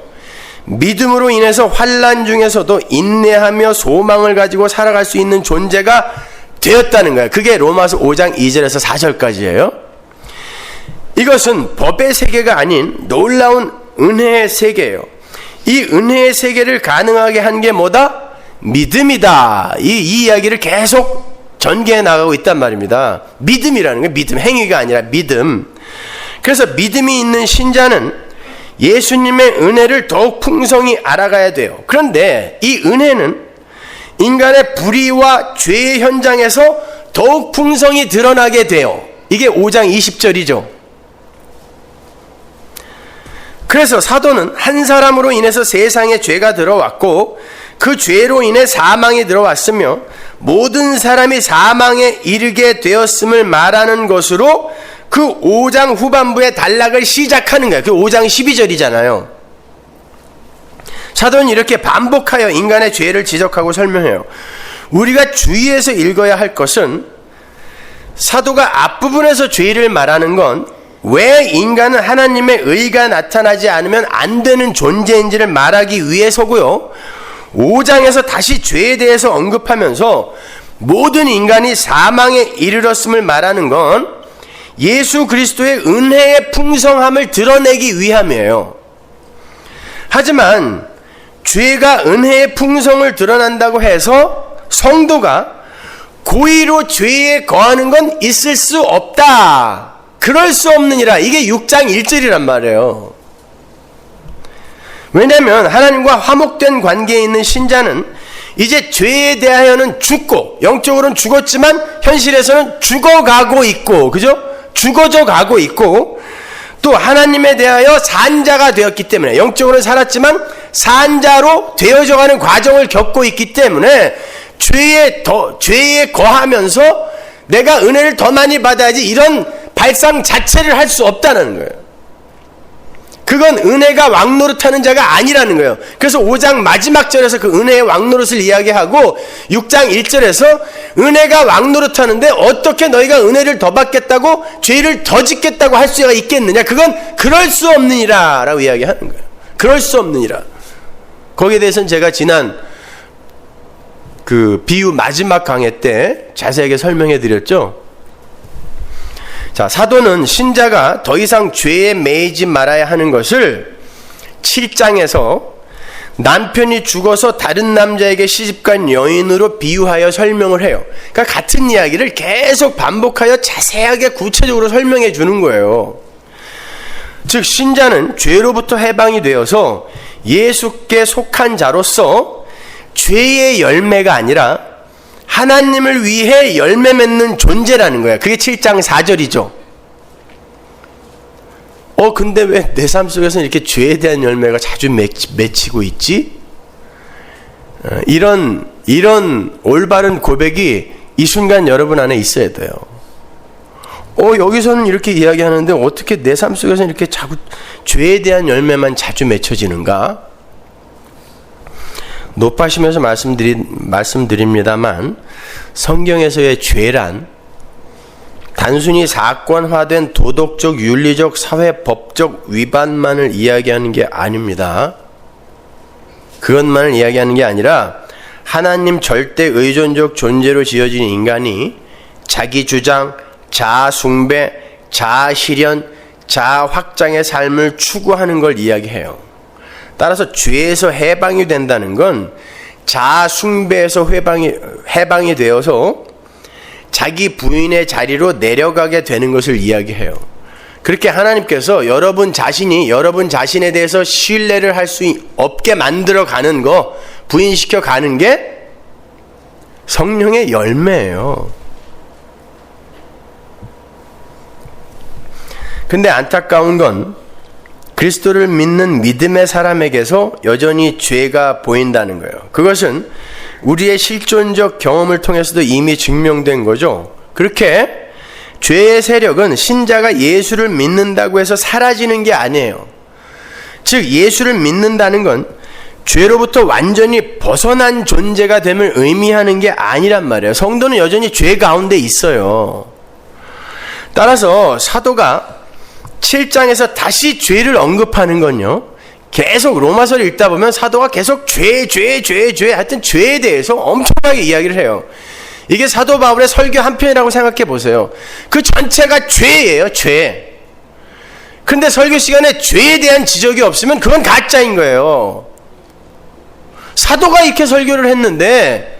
믿음으로 인해서 환난 중에서도 인내하며 소망을 가지고 살아갈 수 있는 존재가 되었다는 거예요. 그게 로마서 5장 2절에서 4절까지예요. 이것은 법의 세계가 아닌 놀라운 은혜의 세계예요. 이 은혜의 세계를 가능하게 한 게 뭐다? 믿음이다. 이 이야기를 계속 전개해 나가고 있단 말입니다. 믿음이라는 게 믿음, 행위가 아니라 믿음. 그래서 믿음이 있는 신자는 예수님의 은혜를 더욱 풍성히 알아가야 돼요. 그런데 이 은혜는 인간의 불의와 죄의 현장에서 더욱 풍성히 드러나게 돼요. 이게 5장 20절이죠. 그래서 사도는 한 사람으로 인해서 세상에 죄가 들어왔고 그 죄로 인해 사망이 들어왔으며 모든 사람이 사망에 이르게 되었음을 말하는 것으로 그 5장 후반부의 단락을 시작하는 거예요. 그 5장 12절이잖아요. 사도는 이렇게 반복하여 인간의 죄를 지적하고 설명해요. 우리가 주의해서 읽어야 할 것은 사도가 앞부분에서 죄를 말하는 건 왜 인간은 하나님의 의가 나타나지 않으면 안 되는 존재인지를 말하기 위해서고요. 5장에서 다시 죄에 대해서 언급하면서 모든 인간이 사망에 이르렀음을 말하는 건 예수 그리스도의 은혜의 풍성함을 드러내기 위함이에요. 하지만 죄가 은혜의 풍성을 드러난다고 해서 성도가 고의로 죄에 거하는 건 있을 수 없다. 그럴 수 없느니라. 이게 6장 1절이란 말이에요. 왜냐하면 하나님과 화목된 관계에 있는 신자는 이제 죄에 대하여는 죽고, 영적으로는 죽었지만 현실에서는 죽어가고 있고, 그죠? 죽어져 가고 있고, 또 하나님에 대하여 산자가 되었기 때문에, 영적으로는 살았지만 산자로 되어져 가는 과정을 겪고 있기 때문에 죄에 거하면서 내가 은혜를 더 많이 받아야지 이런 발상 자체를 할 수 없다는 거예요. 그건 은혜가 왕노릇하는 자가 아니라는 거예요. 그래서 5장 마지막 절에서 그 은혜의 왕노릇을 이야기하고 6장 1절에서 은혜가 왕노릇하는데 어떻게 너희가 은혜를 더 받겠다고 죄를 더 짓겠다고 할 수가 있겠느냐. 그건 그럴 수 없느니라 라고 이야기하는 거예요. 그럴 수 없느니라. 거기에 대해서는 제가 지난 그 비유 마지막 강해 때 자세하게 설명해 드렸죠. 자, 사도는 신자가 더 이상 죄에 매이지 말아야 하는 것을 7장에서 남편이 죽어서 다른 남자에게 시집간 여인으로 비유하여 설명을 해요. 그러니까 같은 이야기를 계속 반복하여 자세하게 구체적으로 설명해 주는 거예요. 즉 신자는 죄로부터 해방이 되어서 예수께 속한 자로서 죄의 열매가 아니라 하나님을 위해 열매 맺는 존재라는 거야. 그게 7장 4절이죠. 근데 왜 내 삶 속에서는 이렇게 죄에 대한 열매가 자주 맺히고 있지? 이런 올바른 고백이 이 순간 여러분 안에 있어야 돼요. 여기서는 이렇게 이야기하는데 어떻게 내 삶 속에서는 이렇게 자꾸 죄에 대한 열매만 자주 맺혀지는가? 높아시면서 말씀드립니다만 성경에서의 죄란 단순히 사건화된 도덕적, 윤리적, 사회법적 위반만을 이야기하는 게 아닙니다. 그것만을 이야기하는 게 아니라 하나님 절대 의존적 존재로 지어진 인간이 자기 주장, 자아 숭배, 자아 실현, 자아 확장의 삶을 추구하는 걸 이야기해요. 따라서 죄에서 해방이 된다는 건 자아 숭배에서 해방이 되어서 자기 부인의 자리로 내려가게 되는 것을 이야기해요. 그렇게 하나님께서 여러분 자신에 대해서 신뢰를 할 수 없게 만들어 가는 거, 부인시켜 가는 게 성령의 열매예요. 근데 안타까운 건 그리스도를 믿는 믿음의 사람에게서 여전히 죄가 보인다는 거예요. 그것은 우리의 실존적 경험을 통해서도 이미 증명된 거죠. 그렇게 죄의 세력은 신자가 예수를 믿는다고 해서 사라지는 게 아니에요. 즉 예수를 믿는다는 건 죄로부터 완전히 벗어난 존재가 됨을 의미하는 게 아니란 말이에요. 성도는 여전히 죄 가운데 있어요. 따라서 사도가 7장에서 다시 죄를 언급하는 건요, 계속 로마서를 읽다 보면 사도가 계속 죄 하여튼 죄에 대해서 엄청나게 이야기를 해요. 이게 사도 바울의 설교 한 편이라고 생각해 보세요. 그 전체가 죄예요, 죄. 근데 설교 시간에 죄에 대한 지적이 없으면 그건 가짜인 거예요. 사도가 이렇게 설교를 했는데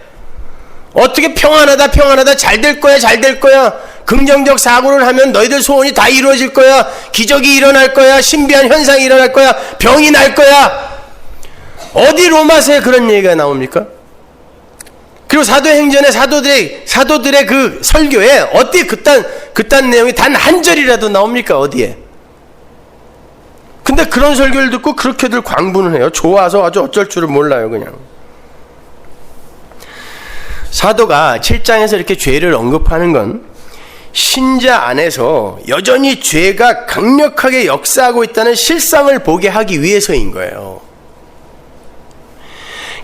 어떻게 평안하다 잘 될 거야 긍정적 사고를 하면 너희들 소원이 다 이루어질 거야, 기적이 일어날 거야, 신비한 현상이 일어날 거야, 병이 날 거야. 어디 로마서에 그런 얘기가 나옵니까? 그리고 사도행전에 사도들의 그 설교에 어디 그딴 내용이 단 한 절이라도 나옵니까? 어디에? 근데 그런 설교를 듣고 그렇게들 광분을 해요. 좋아서 아주 어쩔 줄을 몰라요, 그냥. 사도가 7장에서 이렇게 죄를 언급하는 건 신자 안에서 여전히 죄가 강력하게 역사하고 있다는 실상을 보게 하기 위해서인 거예요.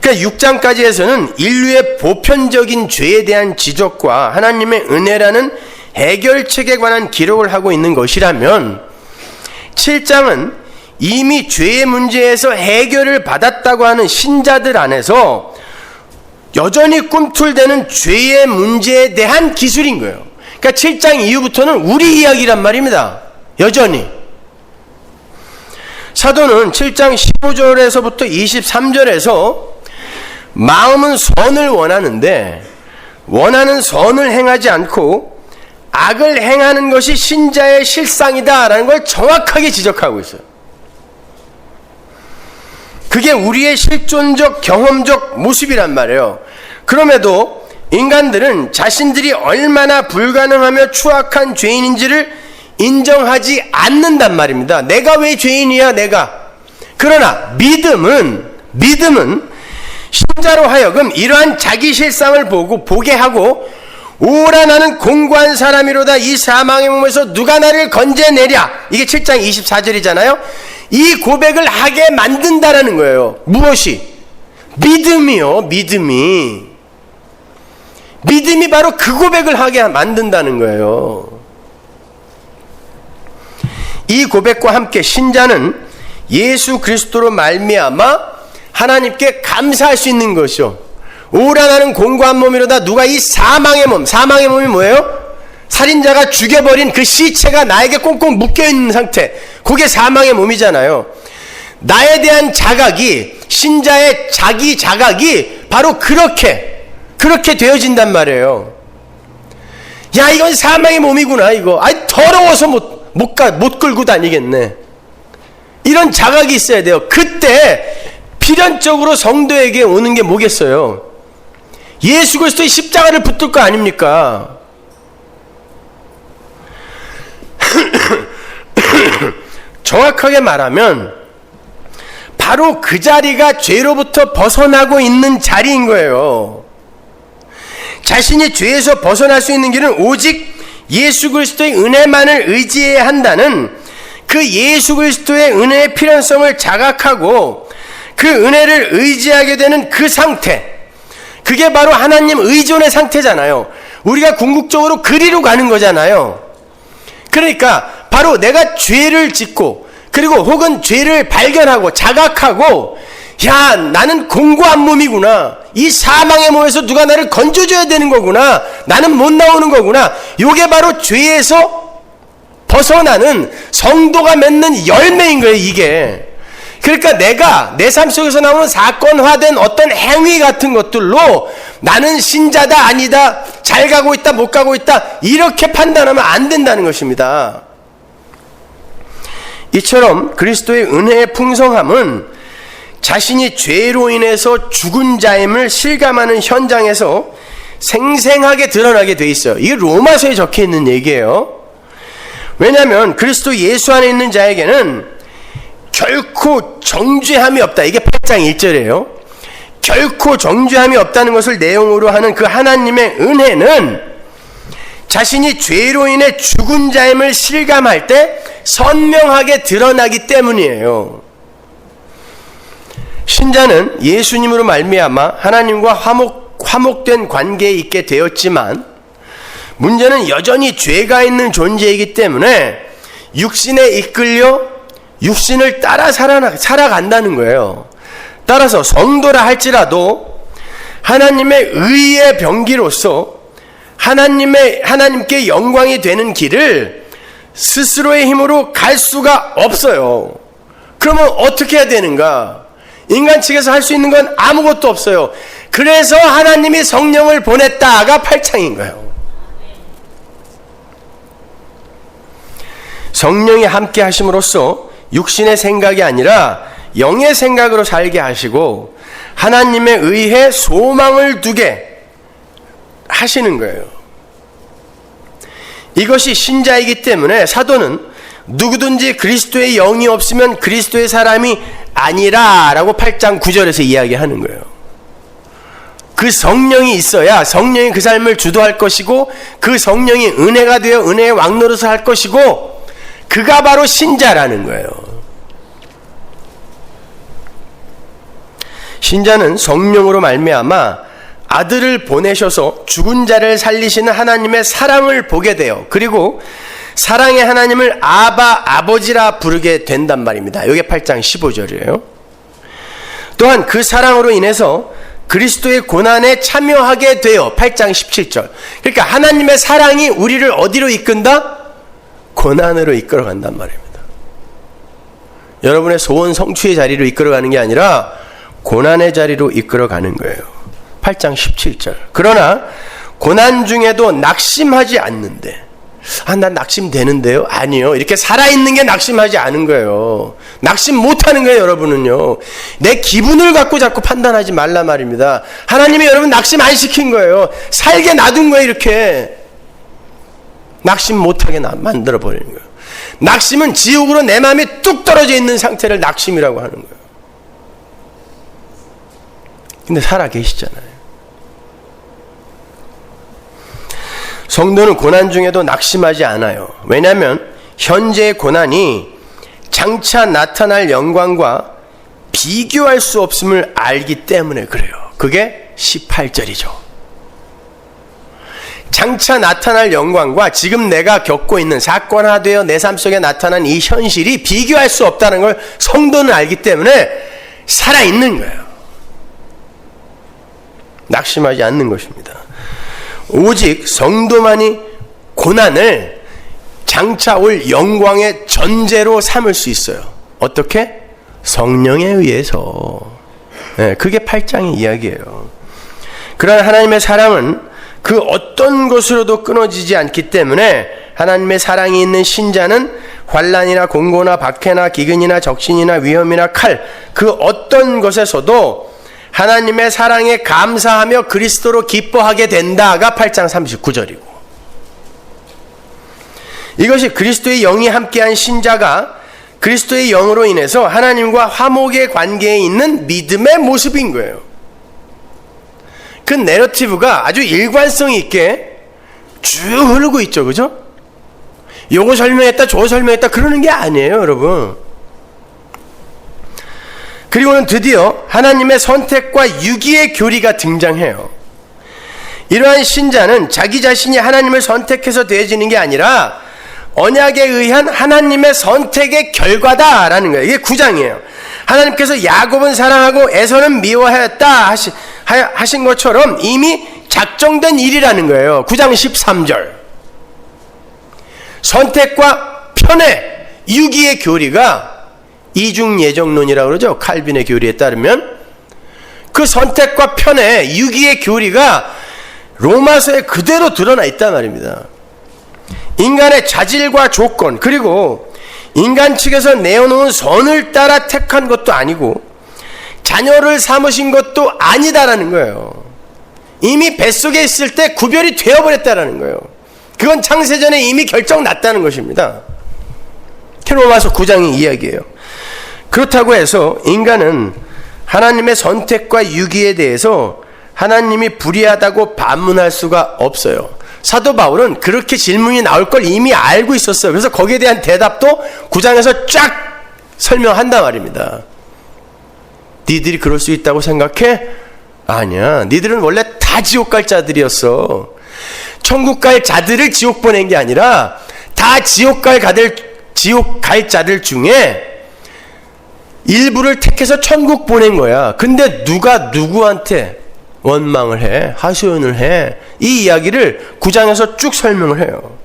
그러니까 6장까지에서는 인류의 보편적인 죄에 대한 지적과 하나님의 은혜라는 해결책에 관한 기록을 하고 있는 것이라면 7장은 이미 죄의 문제에서 해결을 받았다고 하는 신자들 안에서 여전히 꿈틀대는 죄의 문제에 대한 기술인 거예요. 그러니까 7장 이후부터는 우리 이야기란 말입니다. 여전히. 사도는 7장 15절에서부터 23절에서 마음은 선을 원하는데 원하는 선을 행하지 않고 악을 행하는 것이 신자의 실상이다라는 걸 정확하게 지적하고 있어요. 그게 우리의 실존적 경험적 모습이란 말이에요. 그럼에도 인간들은 자신들이 얼마나 불가능하며 추악한 죄인인지를 인정하지 않는단 말입니다. 내가 왜 죄인이야, 내가. 그러나 믿음은 신자로 하여금 이러한 자기 실상을 보게 하고 오라 나는 공고한 사람이로다 이 사망의 몸에서 누가 나를 건져내랴. 이게 7장 24절이잖아요. 이 고백을 하게 만든다라는 거예요. 무엇이? 믿음이요. 믿음이 바로 그 고백을 하게 만든다는 거예요. 이 고백과 함께 신자는 예수 그리스도로 말미암아 하나님께 감사할 수 있는 것이요. 오라 나는 공고한 몸이로다 누가 이 사망의 몸이 뭐예요? 살인자가 죽여버린 그 시체가 나에게 꽁꽁 묶여있는 상태, 그게 사망의 몸이잖아요. 나에 대한 자각이 신자의 자기 자각이 바로 그렇게 되어진단 말이에요. 야, 이건 사망의 몸이구나, 이거. 아이, 더러워서 못 끌고 다니겠네. 이런 자각이 있어야 돼요. 그때 필연적으로 성도에게 오는 게 뭐겠어요? 예수 그리스도의 십자가를 붙들 거 아닙니까? 정확하게 말하면 바로 그 자리가 죄로부터 벗어나고 있는 자리인 거예요. 자신이 죄에서 벗어날 수 있는 길은 오직 예수 그리스도의 은혜만을 의지해야 한다는 그 예수 그리스도의 은혜의 필연성을 자각하고 그 은혜를 의지하게 되는 그 상태, 그게 바로 하나님 의존의 상태잖아요. 우리가 궁극적으로 그리로 가는 거잖아요. 그러니까 바로 내가 죄를 짓고 그리고 혹은 죄를 발견하고 자각하고, 야, 나는 공고한 몸이구나, 이 사망의 몸에서 누가 나를 건져줘야 되는 거구나, 나는 못 나오는 거구나, 요게 바로 죄에서 벗어나는 성도가 맺는 열매인 거예요, 이게. 그러니까 내가 내 삶 속에서 나오는 사건화된 어떤 행위 같은 것들로 나는 신자다 아니다, 잘 가고 있다 못 가고 있다, 이렇게 판단하면 안 된다는 것입니다. 이처럼 그리스도의 은혜의 풍성함은 자신이 죄로 인해서 죽은 자임을 실감하는 현장에서 생생하게 드러나게 돼 있어요. 이게 로마서에 적혀 있는 얘기예요. 왜냐하면 그리스도 예수 안에 있는 자에게는 결코 정죄함이 없다. 이게 8장 1절이에요. 결코 정죄함이 없다는 것을 내용으로 하는 그 하나님의 은혜는 자신이 죄로 인해 죽은 자임을 실감할 때 선명하게 드러나기 때문이에요. 신자는 예수님으로 말미암아 하나님과 화목된 관계에 있게 되었지만 문제는 여전히 죄가 있는 존재이기 때문에 육신에 이끌려 육신을 따라 살아간다는 거예요. 따라서 성도라 할지라도 하나님의 의의 병기로서 하나님께 영광이 되는 길을 스스로의 힘으로 갈 수가 없어요. 그러면 어떻게 해야 되는가? 인간 측에서 할 수 있는 건 아무것도 없어요. 그래서 하나님이 성령을 보냈다가 8장인 거예요. 성령이 함께 하심으로써 육신의 생각이 아니라 영의 생각으로 살게 하시고 하나님에 의해 소망을 두게 하시는 거예요. 이것이 신자이기 때문에 사도는 누구든지 그리스도의 영이 없으면 그리스도의 사람이 아니라 라고 8장 9절에서 이야기하는 거예요. 그 성령이 있어야 성령이 그 삶을 주도할 것이고 그 성령이 은혜가 되어 은혜의 왕노릇을 할 것이고 그가 바로 신자라는 거예요. 신자는 성령으로 말미암아 아들을 보내셔서 죽은 자를 살리시는 하나님의 사랑을 보게 돼요. 그리고 사랑의 하나님을 아버지라 부르게 된단 말입니다. 이게 8장 15절이에요. 또한 그 사랑으로 인해서 그리스도의 고난에 참여하게 돼요. 8장 17절. 그러니까 하나님의 사랑이 우리를 어디로 이끈다? 고난으로 이끌어간단 말입니다. 여러분의 소원 성취의 자리로 이끌어가는 게 아니라 고난의 자리로 이끌어가는 거예요. 8장 17절. 그러나 고난 중에도 낙심하지 않는데, 난 낙심되는데요? 아니요. 이렇게 살아있는 게 낙심하지 않은 거예요. 낙심 못하는 거예요, 여러분은요. 내 기분을 갖고 자꾸 판단하지 말라 말입니다. 하나님이 여러분 낙심 안 시킨 거예요. 살게 놔둔 거예요, 이렇게. 낙심 못하게 만들어버리는 거예요. 낙심은 지옥으로 내 마음이 뚝 떨어져 있는 상태를 낙심이라고 하는 거예요. 근데 살아 계시잖아요. 성도는 고난 중에도 낙심하지 않아요. 왜냐하면 현재의 고난이 장차 나타날 영광과 비교할 수 없음을 알기 때문에 그래요. 그게 18절이죠. 장차 나타날 영광과 지금 내가 겪고 있는 사건화되어 내 삶 속에 나타난 이 현실이 비교할 수 없다는 걸 성도는 알기 때문에 살아있는 거예요. 낙심하지 않는 것입니다. 오직 성도만이 고난을 장차 올 영광의 전제로 삼을 수 있어요. 어떻게? 성령에 의해서. 그게 8장의 이야기예요. 그러나 하나님의 사랑은 그 어떤 것으로도 끊어지지 않기 때문에 하나님의 사랑이 있는 신자는 환난이나 공고나 박해나 기근이나 적신이나 위험이나 칼, 그 어떤 것에서도 하나님의 사랑에 감사하며 그리스도로 기뻐하게 된다가 8장 39절이고, 이것이 그리스도의 영이 함께한 신자가 그리스도의 영으로 인해서 하나님과 화목의 관계에 있는 믿음의 모습인 거예요. 그 내러티브가 아주 일관성 있게 쭉 흐르고 있죠. 그죠? 요거 설명했다 저거 설명했다 그러는 게 아니에요, 여러분. 그리고는 드디어 하나님의 선택과 유기의 교리가 등장해요. 이러한 신자는 자기 자신이 하나님을 선택해서 되어지는 게 아니라 언약에 의한 하나님의 선택의 결과다라는 거예요. 이게 9장이에요. 하나님께서 야곱은 사랑하고 에서는 미워하였다 하신 것처럼 이미 작정된 일이라는 거예요. 9장 13절. 선택과 편의, 유기의 교리가 이중예정론이라고 그러죠. 칼빈의 교리에 따르면 그 선택과 편의, 유기의 교리가 로마서에 그대로 드러나 있단 말입니다. 인간의 자질과 조건, 그리고 인간 측에서 내어놓은 선을 따라 택한 것도 아니고 자녀를 삼으신 것도 아니다라는 거예요. 이미 뱃속에 있을 때 구별이 되어버렸다라는 거예요. 그건 창세전에 이미 결정났다는 것입니다. 로마서 9장의 이야기예요. 그렇다고 해서 인간은 하나님의 선택과 유기에 대해서 하나님이 불의하다고 반문할 수가 없어요. 사도 바울은 그렇게 질문이 나올 걸 이미 알고 있었어요. 그래서 거기에 대한 대답도 9장에서 쫙 설명한단 말입니다. 니들이 그럴 수 있다고 생각해? 아니야. 니들은 원래 다 지옥 갈 자들이었어. 천국 갈 자들을 지옥 보낸 게 아니라 다 지옥 갈 자들 중에 일부를 택해서 천국 보낸 거야. 근데 누가 누구한테 원망을 해? 하소연을 해? 이 이야기를 9장에서 쭉 설명을 해요.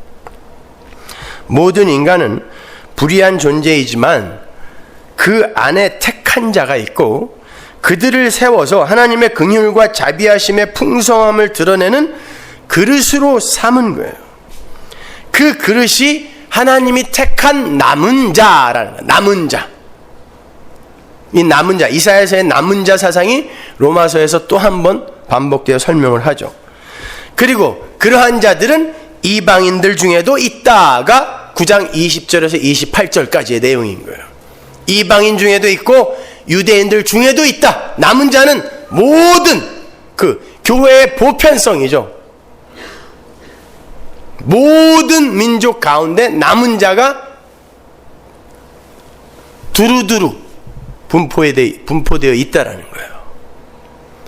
모든 인간은 불의한 존재이지만 그 안에 택한 자가 있고 그들을 세워서 하나님의 긍휼과 자비하심의 풍성함을 드러내는 그릇으로 삼은 거예요. 그 그릇이 하나님이 택한 남은 자라는 거예요. 남은 자. 이 남은 자, 이사야서의 남은 자 사상이 로마서에서 또 한 번 반복되어 설명을 하죠. 그리고 그러한 자들은 이방인들 중에도 있다가 9장 20절에서 28절까지의 내용인 거예요. 이방인 중에도 있고 유대인들 중에도 있다. 남은 자는 모든 그 교회의 보편성이죠. 모든 민족 가운데 남은 자가 두루두루 분포되어 있다라는 거예요.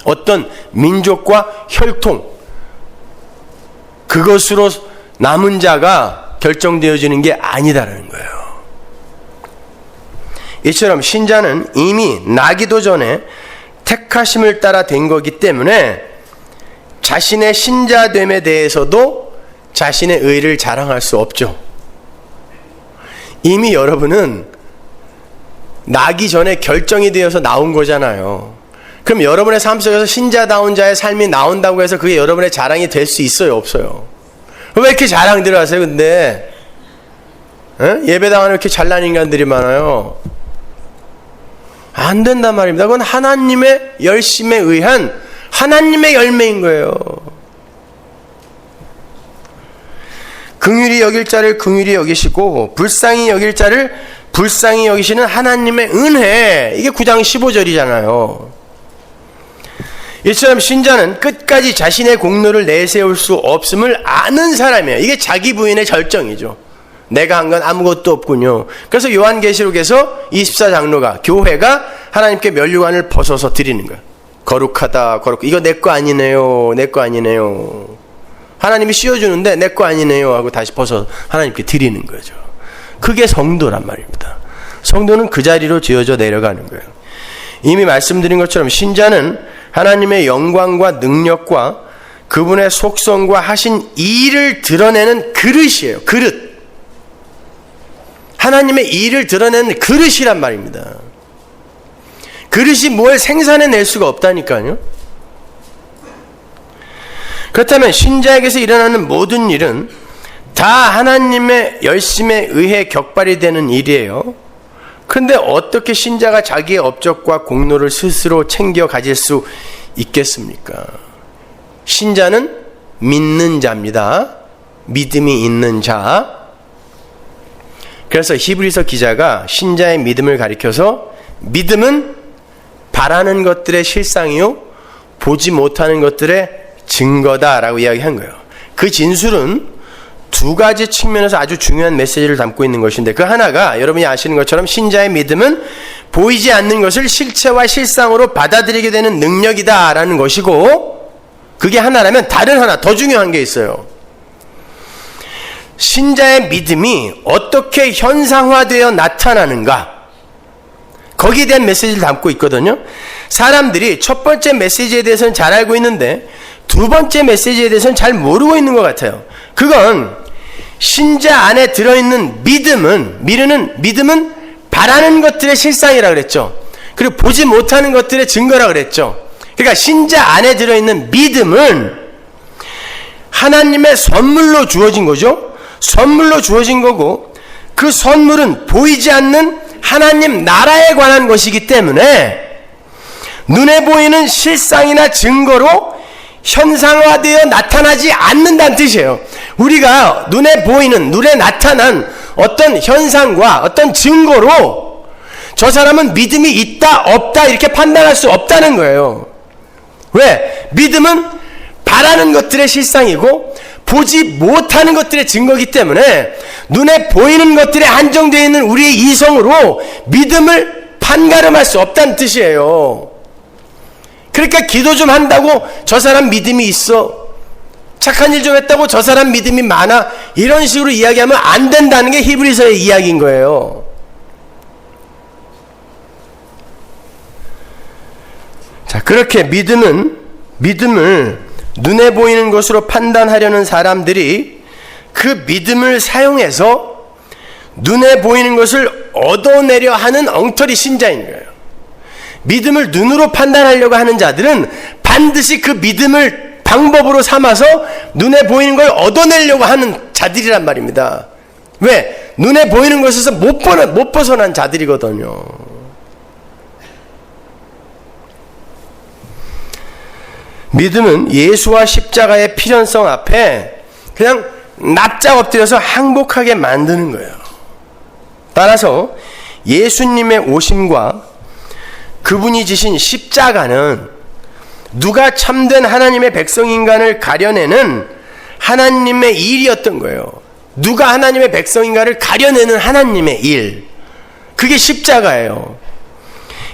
어떤 민족과 혈통, 그것으로 남은 자가 결정되어지는 게 아니다라는 거예요. 이처럼 신자는 이미 나기도 전에 택하심을 따라 된 거기 때문에 자신의 신자됨에 대해서도 자신의 의를 자랑할 수 없죠. 이미 여러분은 나기 전에 결정이 되어서 나온 거잖아요. 그럼 여러분의 삶 속에서 신자다운 자의 삶이 나온다고 해서 그게 여러분의 자랑이 될 수 있어요? 없어요? 왜 이렇게 자랑들 하세요? 근데 예배당안에 이렇게 잘난 인간들이 많아요. 안 된단 말입니다. 그건 하나님의 열심에 의한 하나님의 열매인 거예요. 긍휼히 여길 자를 긍휼히 여기시고 불쌍히 여길 자를 불쌍히 여기시는 하나님의 은혜. 이게 9장 15절이잖아요. 이처럼 신자는 끝까지 자신의 공로를 내세울 수 없음을 아는 사람이에요. 이게 자기 부인의 절정이죠. 내가 한 건 아무것도 없군요. 그래서 요한계시록에서 24장로가 교회가 하나님께 면류관을 벗어서 드리는 거예요. 거룩하다, 거룩. 이거 내 거 아니네요. 내 거 아니네요. 하나님이 씌워주는데 내 거 아니네요 하고 다시 벗어 하나님께 드리는 거죠. 그게 성도란 말입니다. 성도는 그 자리로 지어져 내려가는 거예요. 이미 말씀드린 것처럼 신자는 하나님의 영광과 능력과 그분의 속성과 하신 일을 드러내는 그릇이에요. 그릇. 하나님의 일을 드러내는 그릇이란 말입니다. 그릇이 뭘 생산해낼 수가 없다니까요. 그렇다면 신자에게서 일어나는 모든 일은 다 하나님의 열심에 의해 격발이 되는 일이에요. 그런데 어떻게 신자가 자기의 업적과 공로를 스스로 챙겨 가질 수 있겠습니까? 신자는 믿는 자입니다. 믿음이 있는 자. 그래서 히브리서 기자가 신자의 믿음을 가리켜서 믿음은 바라는 것들의 실상이요 보지 못하는 것들의 증거다라고 이야기한 거예요. 그 진술은 두 가지 측면에서 아주 중요한 메시지를 담고 있는 것인데, 그 하나가 여러분이 아시는 것처럼 신자의 믿음은 보이지 않는 것을 실체와 실상으로 받아들이게 되는 능력이다라는 것이고, 그게 하나라면 다른 하나 더 중요한 게 있어요. 신자의 믿음이 어떻게 현상화되어 나타나는가, 거기에 대한 메시지를 담고 있거든요. 사람들이 첫 번째 메시지에 대해서는 잘 알고 있는데 두 번째 메시지에 대해서는 잘 모르고 있는 것 같아요. 그건 신자 안에 들어있는 믿음은 바라는 것들의 실상이라고 그랬죠. 그리고 보지 못하는 것들의 증거라고 그랬죠. 그러니까 신자 안에 들어있는 믿음은 하나님의 선물로 주어진 거죠. 선물로 주어진 거고, 그 선물은 보이지 않는 하나님 나라에 관한 것이기 때문에 눈에 보이는 실상이나 증거로 현상화되어 나타나지 않는다는 뜻이에요. 우리가 눈에 보이는, 눈에 나타난 어떤 현상과 어떤 증거로 저 사람은 믿음이 있다 없다 이렇게 판단할 수 없다는 거예요. 왜? 믿음은 바라는 것들의 실상이고 보지 못하는 것들의 증거이기 때문에 눈에 보이는 것들에 한정되어 있는 우리의 이성으로 믿음을 판가름할 수 없다는 뜻이에요. 그러니까 기도 좀 한다고 저 사람 믿음이 있어, 착한 일 좀 했다고 저 사람 믿음이 많아, 이런 식으로 이야기하면 안 된다는 게 히브리서의 이야기인 거예요. 자, 그렇게 믿음을 눈에 보이는 것으로 판단하려는 사람들이 그 믿음을 사용해서 눈에 보이는 것을 얻어내려 하는 엉터리 신자인 거예요. 믿음을 눈으로 판단하려고 하는 자들은 반드시 그 믿음을 방법으로 삼아서 눈에 보이는 걸 얻어내려고 하는 자들이란 말입니다. 왜? 눈에 보이는 것에서 못 벗어난 자들이거든요. 믿음은 예수와 십자가의 필연성 앞에 그냥 납작 엎드려서 항복하게 만드는 거예요. 따라서 예수님의 오심과 그분이 지신 십자가는 누가 참된 하나님의 백성인간을 가려내는 하나님의 일이었던 거예요. 누가 하나님의 백성인간을 가려내는 하나님의 일, 그게 십자가예요.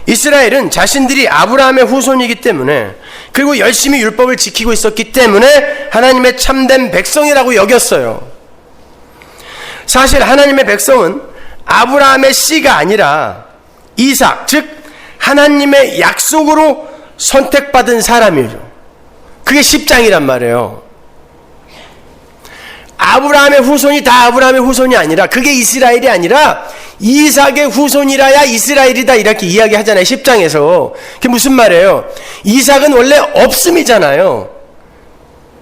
이스라엘은 자신들이 아브라함의 후손이기 때문에, 그리고 열심히 율법을 지키고 있었기 때문에 하나님의 참된 백성이라고 여겼어요. 사실 하나님의 백성은 아브라함의 씨가 아니라 이삭, 즉 하나님의 약속으로 선택받은 사람이죠. 그게 십장이란 말이에요. 아브라함의 후손이 다 아브라함의 후손이 아니라, 그게 이스라엘이 아니라 이삭의 후손이라야 이스라엘이다, 이렇게 이야기하잖아요, 10장에서. 그게 무슨 말이에요? 이삭은 원래 없음이잖아요.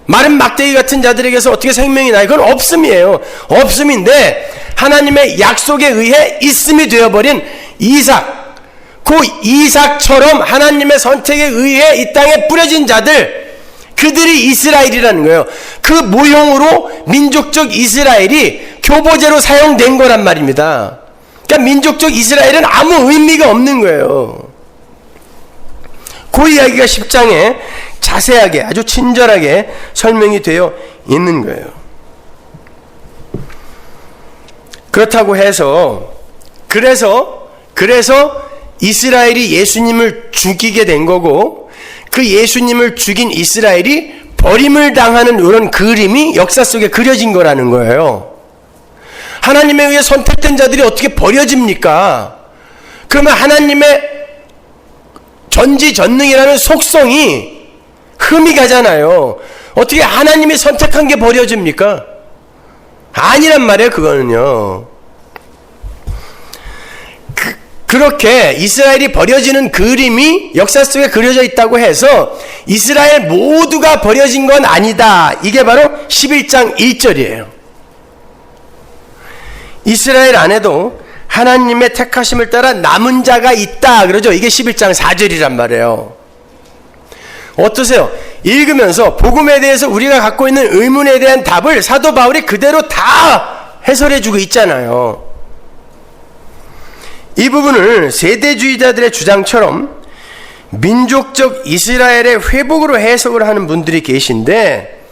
마른 막대기 같은 자들에게서 어떻게 생명이 나요? 그건 없음이에요. 없음인데 하나님의 약속에 의해 있음이 되어버린 이삭, 그 이삭처럼 하나님의 선택에 의해 이 땅에 뿌려진 자들, 그들이 이스라엘이라는 거예요. 그 모형으로 민족적 이스라엘이 교보제로 사용된 거란 말입니다. 그러니까 민족적 이스라엘은 아무 의미가 없는 거예요. 그 이야기가 10장에 자세하게, 아주 친절하게 설명이 되어 있는 거예요. 그렇다고 해서 그래서 이스라엘이 예수님을 죽이게 된 거고, 그 예수님을 죽인 이스라엘이 버림을 당하는 이런 그림이 역사 속에 그려진 거라는 거예요. 하나님에 의해 선택된 자들이 어떻게 버려집니까? 그러면 하나님의 전지전능이라는 속성이 흠이 가잖아요. 어떻게 하나님이 선택한 게 버려집니까? 그렇게 이스라엘이 버려지는 그림이 역사 속에 그려져 있다고 해서 이스라엘 모두가 버려진 건 아니다. 이게 바로 11장 1절이에요. 이스라엘 안에도 하나님의 택하심을 따라 남은 자가 있다 그러죠. 이게 11장 4절이란 말이에요. 어떠세요? 읽으면서 복음에 대해서 우리가 갖고 있는 의문에 대한 답을 사도 바울이 그대로 다 해설해주고 있잖아요. 이 부분을 세대주의자들의 주장처럼 민족적 이스라엘의 회복으로 해석을 하는 분들이 계신데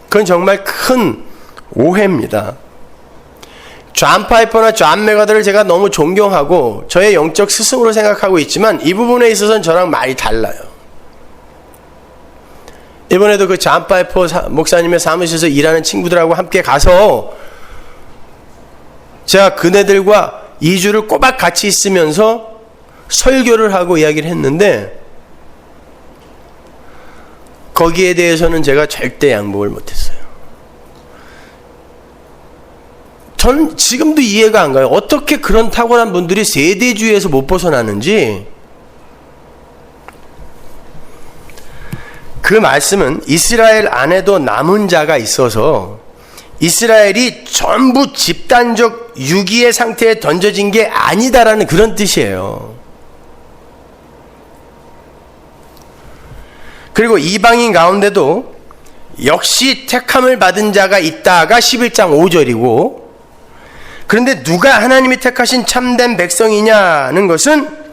그건 정말 큰 오해입니다. 존 파이퍼나 존 메가더를 제가 너무 존경하고 저의 영적 스승으로 생각하고 있지만 이 부분에 있어서는 저랑 많이 달라요. 이번에도 그 존 파이퍼 목사님의 사무실에서 일하는 친구들하고 함께 가서 제가 그네들과 2주를 꼬박 같이 있으면서 설교를 하고 이야기를 했는데 거기에 대해서는 제가 절대 양보를 못했어요. 저는 지금도 이해가 안 가요. 어떻게 그런 탁월한 분들이 세대주의에서 못 벗어나는지. 그 말씀은 이스라엘 안에도 남은 자가 있어서 이스라엘이 전부 집단적 유기의 상태에 던져진 게 아니다라는 그런 뜻이에요. 그리고 이방인 가운데도 역시 택함을 받은 자가 있다가 11장 5절이고 그런데 누가 하나님이 택하신 참된 백성이냐는 것은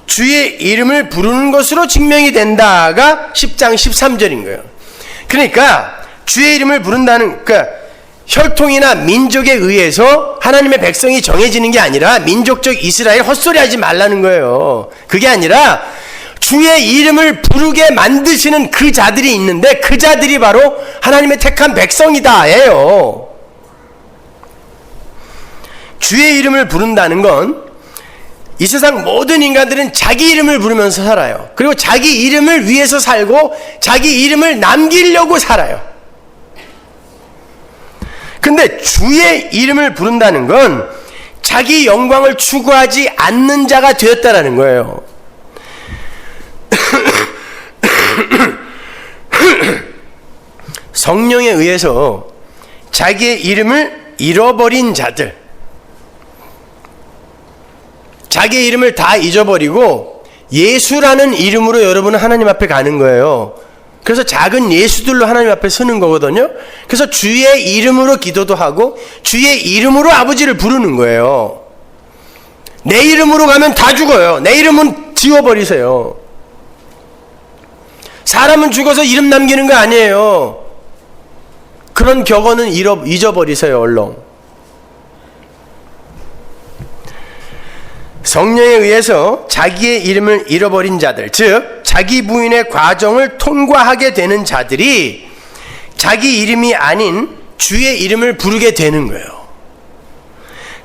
주의 이름을 부르는 것으로 증명이 된다가 10장 13절인 거예요. 그러니까 주의 이름을 부른다는 혈통이나 민족에 의해서 하나님의 백성이 정해지는 게 아니라 민족적 이스라엘 헛소리 하지 말라는 거예요. 그게 아니라 주의 이름을 부르게 만드시는 그 자들이 있는데 그 자들이 바로 하나님의 택한 백성이다예요. 주의 이름을 부른다는 건 이 세상 모든 인간들은 자기 이름을 부르면서 살아요. 그리고 자기 이름을 위해서 살고 자기 이름을 남기려고 살아요. 근데 주의 이름을 부른다는 건 자기 영광을 추구하지 않는 자가 되었다라는 거예요. 성령에 의해서 자기의 이름을 잃어버린 자들, 자기의 이름을 다 잊어버리고 예수라는 이름으로 여러분은 하나님 앞에 가는 거예요. 그래서 작은 예수들로 하나님 앞에 서는 거거든요. 그래서 주의 이름으로 기도도 하고 주의 이름으로 아버지를 부르는 거예요. 내 이름으로 가면 다 죽어요. 내 이름은 지워버리세요. 사람은 죽어서 이름 남기는 거 아니에요. 그런 격언은 잊어버리세요. 얼렁. 성령에 의해서 자기의 이름을 잃어버린 자들, 즉 자기 부인의 과정을 통과하게 되는 자들이 자기 이름이 아닌 주의 이름을 부르게 되는 거예요.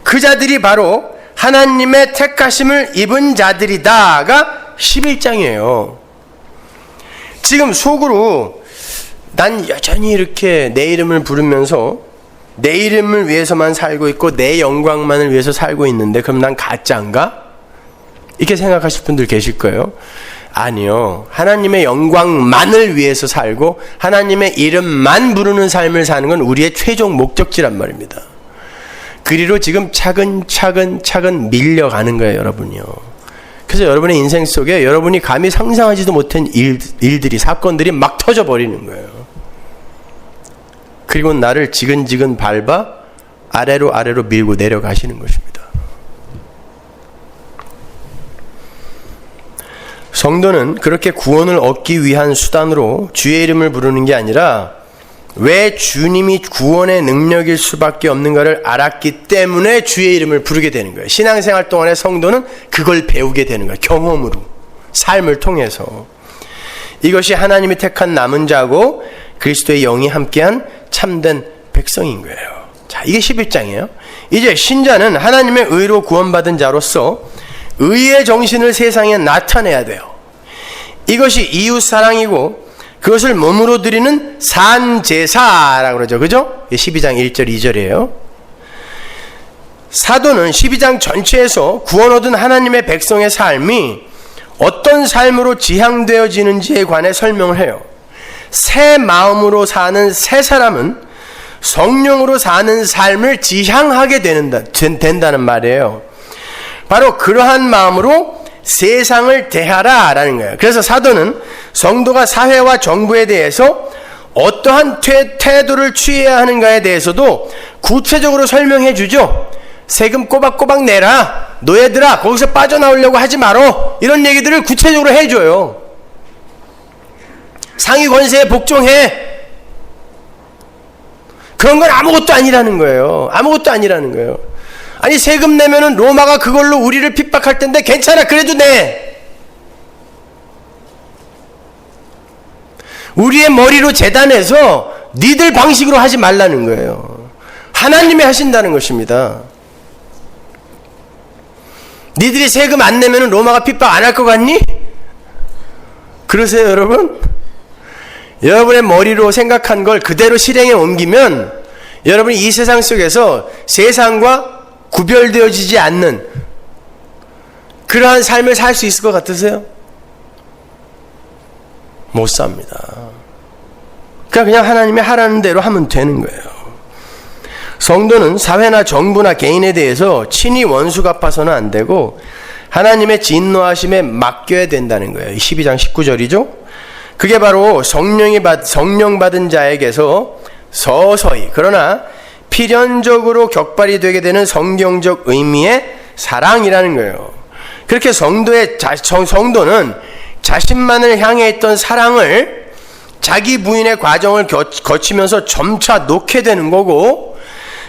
그 자들이 바로 하나님의 택하심을 입은 자들이다가 11장이에요. 지금 속으로 난 여전히 이렇게 내 이름을 부르면서 내 이름을 위해서만 살고 있고 내 영광만을 위해서 살고 있는데 그럼 난 가짜인가? 이렇게 생각하실 분들 계실 거예요. 아니요. 하나님의 영광만을 위해서 살고 하나님의 이름만 부르는 삶을 사는 건 우리의 최종 목적지란 말입니다. 그리로 지금 차근차근 밀려가는 거예요, 여러분이요. 그래서 여러분의 인생 속에 여러분이 감히 상상하지도 못한 일들이, 사건들이 막 터져버리는 거예요. 그리고 나를 지근지근 밟아 아래로 밀고 내려가시는 것입니다. 성도는 그렇게 구원을 얻기 위한 수단으로 주의 이름을 부르는 게 아니라 왜 주님이 구원의 능력일 수밖에 없는가를 알았기 때문에 주의 이름을 부르게 되는 거예요. 신앙생활 동안에 성도는 그걸 배우게 되는 거예요. 경험으로, 삶을 통해서. 이것이 하나님이 택한 남은 자고 그리스도의 영이 함께한 참된 백성인 거예요. 자, 이게 11장이에요. 이제 신자는 하나님의 의로 구원받은 자로서 의의 정신을 세상에 나타내야 돼요. 이것이 이웃 사랑이고 그것을 몸으로 드리는 산제사라고 그러죠. 그죠? 12장 1절 2절이에요. 사도는 12장 전체에서 구원 얻은 하나님의 백성의 삶이 어떤 삶으로 지향되어지는지에 관해 설명을 해요. 새 마음으로 사는 새 사람은 성령으로 사는 삶을 지향하게 된다는 말이에요. 바로 그러한 마음으로 세상을 대하라라는 거예요. 그래서 사도는 성도가 사회와 정부에 대해서 어떠한 태도를 취해야 하는가에 대해서도 구체적으로 설명해 주죠. 세금 꼬박꼬박 내라. 너희들아 거기서 빠져나오려고 하지 마라. 이런 얘기들을 구체적으로 해줘요. 상위 권세에 복종해. 그런 건 아무것도 아니라는 거예요. 아무것도 아니라는 거예요. 아니 세금 내면은 로마가 그걸로 우리를 핍박할 텐데 괜찮아 그래도 내. 우리의 머리로 재단해서 니들 방식으로 하지 말라는 거예요. 하나님이 하신다는 것입니다. 니들이 세금 안 내면은 로마가 핍박 안 할 것 같니? 그러세요 여러분? 여러분의 머리로 생각한 걸 그대로 실행에 옮기면 여러분이 이 세상 속에서 세상과 구별되어지지 않는 그러한 삶을 살 수 있을 것 같으세요? 못 삽니다. 그냥 하나님이 하라는 대로 하면 되는 거예요. 성도는 사회나 정부나 개인에 대해서 친히 원수 갚아서는 안 되고 하나님의 진노하심에 맡겨야 된다는 거예요. 12장 19절이죠. 그게 바로 성령 받은 자에게서 서서히 그러나 필연적으로 격발이 되게 되는 성경적 의미의 사랑이라는 거예요. 그렇게 성도는 자신만을 향해 있던 사랑을 자기 부인의 과정을 거치면서 점차 놓게 되는 거고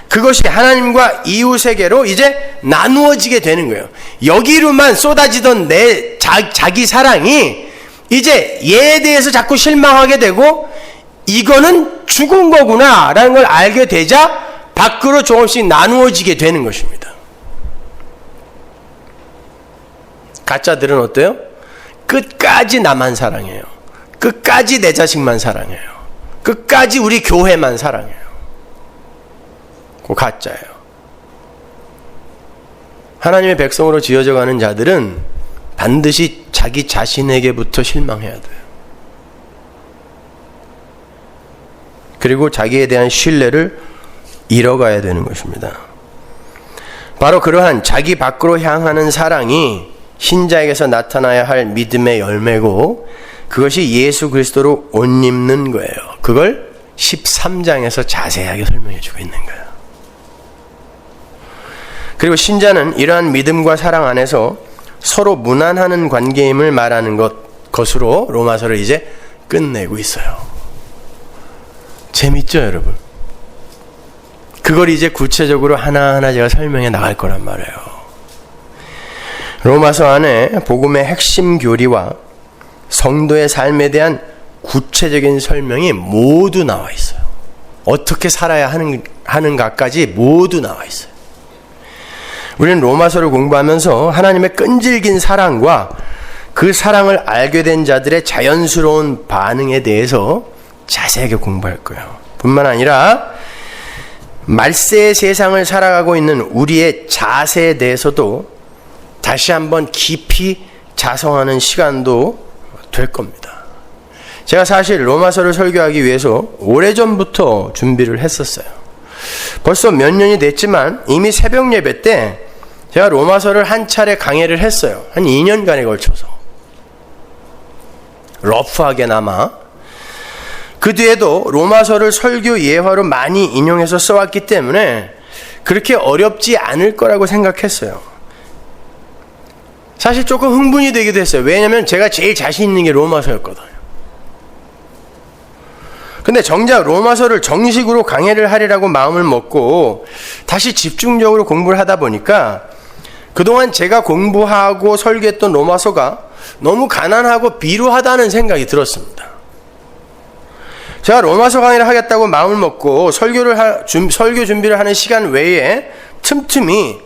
그것이 하나님과 이웃에게로 이제 나누어지게 되는 거예요. 여기로만 쏟아지던 내 자기 사랑이 이제 얘에 대해서 자꾸 실망하게 되고 이거는 죽은 거구나 라는 걸 알게 되자 밖으로 조금씩 나누어지게 되는 것입니다. 가짜들은 어때요? 끝까지 나만 사랑해요. 끝까지 내 자식만 사랑해요. 끝까지 우리 교회만 사랑해요. 그거 가짜예요. 하나님의 백성으로 지어져 가는 자들은 반드시 자기 자신에게부터 실망해야 돼요. 그리고 자기에 대한 신뢰를 잃어가야 되는 것입니다. 바로 그러한 자기 밖으로 향하는 사랑이 신자에게서 나타나야 할 믿음의 열매고 그것이 예수 그리스도로 옷 입는 거예요. 그걸 13장에서 자세하게 설명해 주고 있는 거예요. 그리고 신자는 이러한 믿음과 사랑 안에서 서로 무난하는 관계임을 말하는 것으로 로마서를 이제 끝내고 있어요. 재밌죠 여러분? 그걸 이제 구체적으로 하나하나 제가 설명해 나갈 거란 말이에요. 로마서 안에 복음의 핵심 교리와 성도의 삶에 대한 구체적인 설명이 모두 나와 있어요. 어떻게 살아야 하는가까지 모두 나와 있어요. 우리는 로마서를 공부하면서 하나님의 끈질긴 사랑과 그 사랑을 알게 된 자들의 자연스러운 반응에 대해서 자세하게 공부할 거예요. 뿐만 아니라 말세의 세상을 살아가고 있는 우리의 자세에 대해서도 다시 한번 깊이 자성하는 시간도 될 겁니다. 제가 사실 로마서를 설교하기 위해서 오래전부터 준비를 했었어요. 벌써 몇 년이 됐지만 이미 새벽 예배 때 제가 로마서를 한 차례 강해를 했어요. 한 2년간에 걸쳐서. 러프하게나마. 그 뒤에도 로마서를 설교 예화로 많이 인용해서 써왔기 때문에 그렇게 어렵지 않을 거라고 생각했어요. 사실 조금 흥분이 되기도 했어요. 왜냐하면 제가 제일 자신 있는 게 로마서였거든요. 근데 정작 로마서를 정식으로 강해를 하리라고 마음을 먹고 다시 집중적으로 공부를 하다 보니까 그동안 제가 공부하고 설교했던 로마서가 너무 가난하고 비루하다는 생각이 들었습니다. 제가 로마서 강의를 하겠다고 마음을 먹고 설교 준비를 하는 시간 외에 틈틈이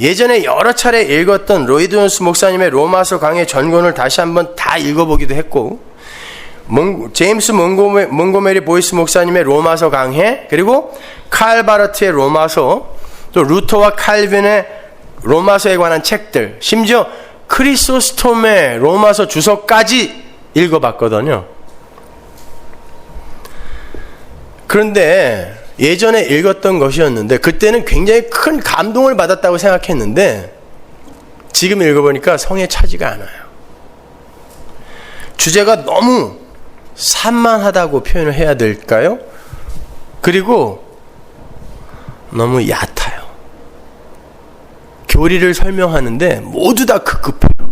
예전에 여러 차례 읽었던 로이드 존스 목사님의 로마서 강의 전권을 다시 한번 다 읽어보기도 했고 제임스 몽고메리 보이스 목사님의 로마서 강해 그리고 칼 바르트의 로마서 또 루터와 칼빈의 로마서에 관한 책들, 심지어 크리소스톰의 로마서 주석까지 읽어봤거든요. 그런데 예전에 읽었던 것이었는데 그때는 굉장히 큰 감동을 받았다고 생각했는데 지금 읽어보니까 성에 차지가 않아요. 주제가 너무 산만하다고 표현을 해야 될까요? 그리고 너무 얕아요. 교리를 설명하는데 모두 다 급급해요.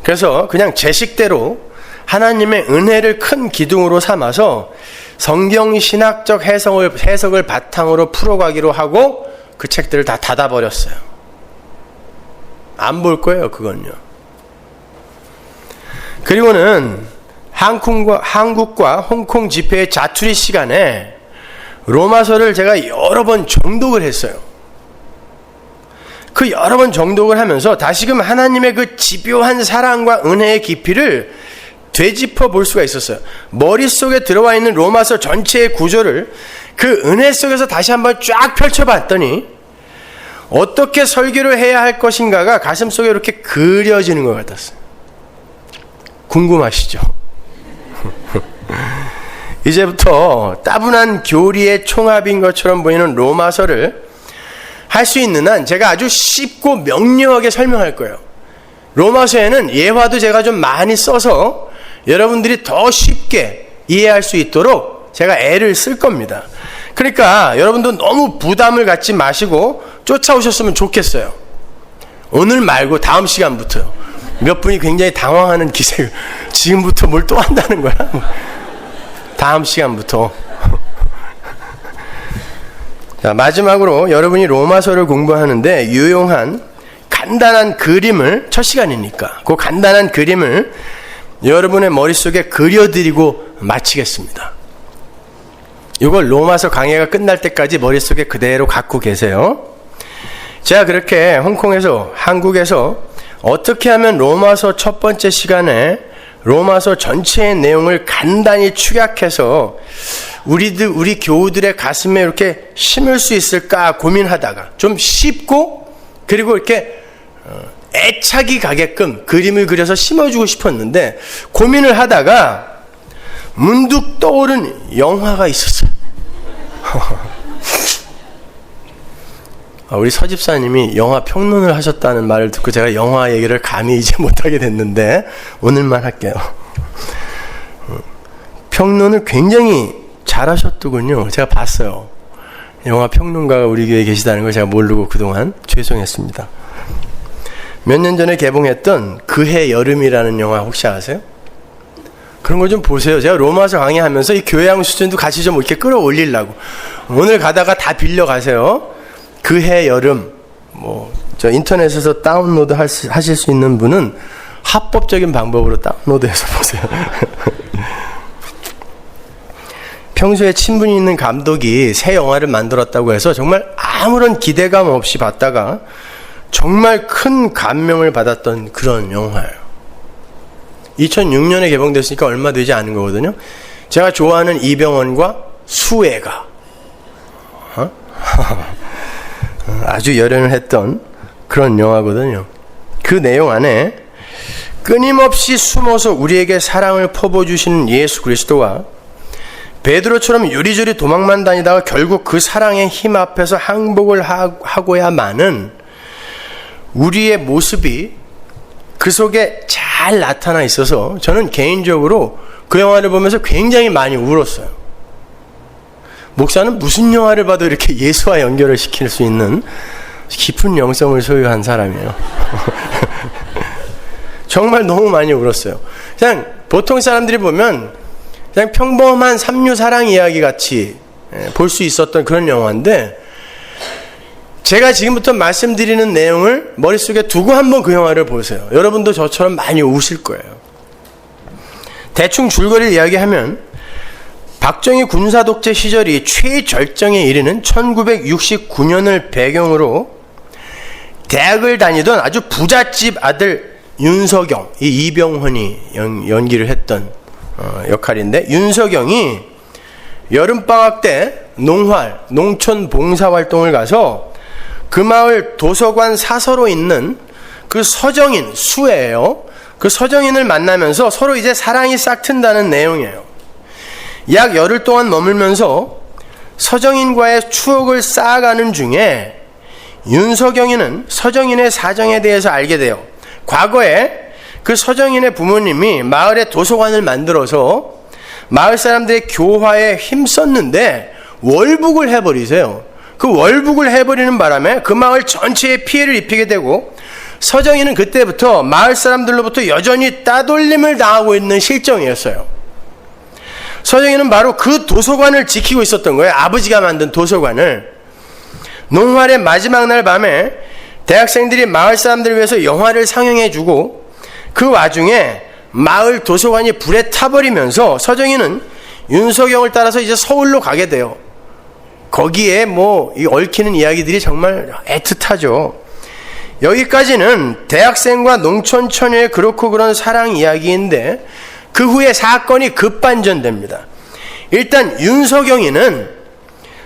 그래서 그냥 제 식대로 하나님의 은혜를 큰 기둥으로 삼아서 성경 신학적 해석을 바탕으로 풀어가기로 하고 그 책들을 다 닫아버렸어요. 안 볼 거예요, 그건요. 그리고는 한국과 홍콩 집회의 자투리 시간에 로마서를 제가 여러 번 정독을 했어요. 그 여러 번 정독을 하면서 다시금 하나님의 그 집요한 사랑과 은혜의 깊이를 되짚어 볼 수가 있었어요. 머릿속에 들어와 있는 로마서 전체의 구조를 그 은혜 속에서 다시 한번 쫙 펼쳐봤더니 어떻게 설교를 해야 할 것인가가 가슴속에 이렇게 그려지는 것 같았어요. 궁금하시죠? 이제부터 따분한 교리의 총합인 것처럼 보이는 로마서를 할 수 있는 한 제가 아주 쉽고 명료하게 설명할 거예요. 로마서에는 예화도 제가 좀 많이 써서 여러분들이 더 쉽게 이해할 수 있도록 제가 애를 쓸 겁니다. 그러니까 여러분도 너무 부담을 갖지 마시고 쫓아오셨으면 좋겠어요. 오늘 말고 다음 시간부터요. 몇 분이 굉장히 당황하는 기색, 지금부터 뭘 또 한다는 거야? 다음 시간부터. 자, 마지막으로 여러분이 로마서를 공부하는데 유용한 간단한 그림을, 첫 시간이니까 그 간단한 그림을 여러분의 머릿속에 그려드리고 마치겠습니다. 이걸 로마서 강해가 끝날 때까지 머릿속에 그대로 갖고 계세요. 제가 그렇게 홍콩에서, 한국에서 어떻게 하면 로마서 첫 번째 시간에 로마서 전체의 내용을 간단히 축약해서 우리 교우들의 가슴에 이렇게 심을 수 있을까 고민하다가 좀 쉽고 그리고 이렇게 애착이 가게끔 그림을 그려서 심어주고 싶었는데 고민을 하다가 문득 떠오른 영화가 있었어요. 우리 서집사님이 영화 평론을 하셨다는 말을 듣고 제가 영화 얘기를 감히 이제 못하게 됐는데 오늘만 할게요. 평론을 굉장히 잘하셨더군요. 제가 봤어요. 영화 평론가가 우리 교회에 계시다는 걸 제가 모르고 그동안 죄송했습니다. 몇 년 전에 개봉했던 그해 여름이라는 영화 혹시 아세요? 그런 거 좀 보세요. 제가 로마서 강의하면서 이 교양 수준도 같이 좀 이렇게 끌어올리려고. 오늘 가다가 다 빌려 가세요. 그해 여름. 저 인터넷에서 다운로드 하실 수 있는 분은 합법적인 방법으로 다운로드해서 보세요. 평소에 친분이 있는 감독이 새 영화를 만들었다고 해서 정말 아무런 기대감 없이 봤다가 정말 큰 감명을 받았던 그런 영화예요. 2006년에 개봉됐으니까 얼마 되지 않은 거거든요. 제가 좋아하는 이병헌과 수혜가 아주 열연을 했던 그런 영화거든요. 그 내용 안에 끊임없이 숨어서 우리에게 사랑을 퍼부어주시는 예수 그리스도와 베드로처럼 요리조리 도망만 다니다가 결국 그 사랑의 힘 앞에서 항복을 하고야만은 우리의 모습이 그 속에 잘 나타나 있어서 저는 개인적으로 그 영화를 보면서 굉장히 많이 울었어요. 목사는 무슨 영화를 봐도 이렇게 예수와 연결을 시킬 수 있는 깊은 영성을 소유한 사람이에요. 정말 너무 많이 울었어요. 그냥 보통 사람들이 보면 그냥 평범한 삼류 사랑 이야기 같이 볼 수 있었던 그런 영화인데 제가 지금부터 말씀드리는 내용을 머릿속에 두고 한번 그 영화를 보세요. 여러분도 저처럼 많이 우실 거예요. 대충 줄거리를 이야기하면 박정희 군사독재 시절이 최절정에 이르는 1969년을 배경으로 대학을 다니던 아주 부잣집 아들 윤석영, 이 이병헌이 연기를 했던 역할인데 윤석영이 여름방학 때 농촌 봉사활동을 가서 그 마을 도서관 사서로 있는 그 서정인, 수예요. 그 서정인을 만나면서 서로 이제 사랑이 싹 튼다는 내용이에요. 약 열흘 동안 머물면서 서정인과의 추억을 쌓아가는 중에 윤석영이는 서정인의 사정에 대해서 알게 돼요. 과거에 그 서정인의 부모님이 마을에 도서관을 만들어서 마을 사람들의 교화에 힘썼는데 월북을 해버리세요. 그 월북을 해버리는 바람에 그 마을 전체에 피해를 입히게 되고 서정인은 그때부터 마을 사람들로부터 여전히 따돌림을 당하고 있는 실정이었어요. 서정인은 바로 그 도서관을 지키고 있었던 거예요. 아버지가 만든 도서관을. 농활의 마지막 날 밤에 대학생들이 마을 사람들을 위해서 영화를 상영해주고 그 와중에 마을 도서관이 불에 타버리면서 서정인은 윤석영을 따라서 이제 서울로 가게 돼요. 거기에 이 얽히는 이야기들이 정말 애틋하죠. 여기까지는 대학생과 농촌 처녀의 그렇고 그런 사랑 이야기인데 그 후에 사건이 급반전됩니다. 일단 윤석영이는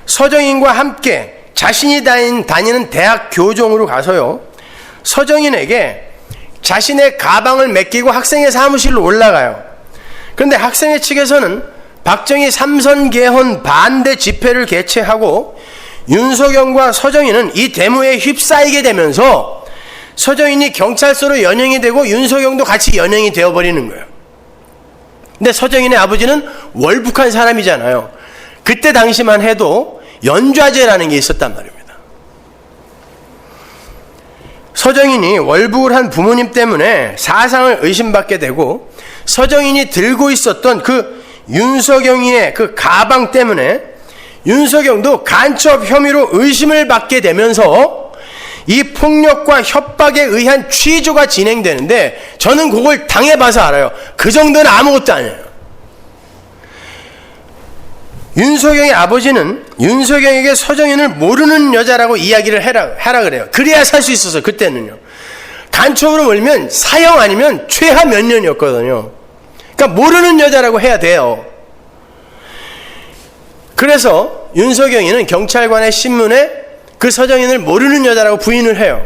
서정인과 함께 자신이 다니는 대학 교종으로 가서요, 서정인에게 자신의 가방을 맡기고 학생회 사무실로 올라가요. 그런데 학생회 측에서는 박정희 삼선 개헌 반대 집회를 개최하고 윤석영과 서정인은 이 데모에 휩싸이게 되면서 서정인이 경찰서로 연행이 되고 윤석영도 같이 연행이 되어버리는 거예요. 근데 서정인의 아버지는 월북한 사람이잖아요. 그때 당시만 해도 연좌제라는 게 있었단 말입니다. 서정인이 월북을 한 부모님 때문에 사상을 의심받게 되고 서정인이 들고 있었던 그 윤석영이의 그 가방 때문에 윤석영도 간첩 혐의로 의심을 받게 되면서 이 폭력과 협박에 의한 취조가 진행되는데 저는 그걸 당해봐서 알아요. 그 정도는 아무것도 아니에요. 윤석영의 아버지는 윤석영에게 서정인을 모르는 여자라고 이야기를 하라 그래요. 그래야 살 수 있어서 그때는요. 간첩으로 몰면 사형 아니면 최하 몇 년이었거든요. 그러니까 모르는 여자라고 해야 돼요. 그래서 윤석영이는 경찰관의 신문에 그 서정인을 모르는 여자라고 부인을 해요.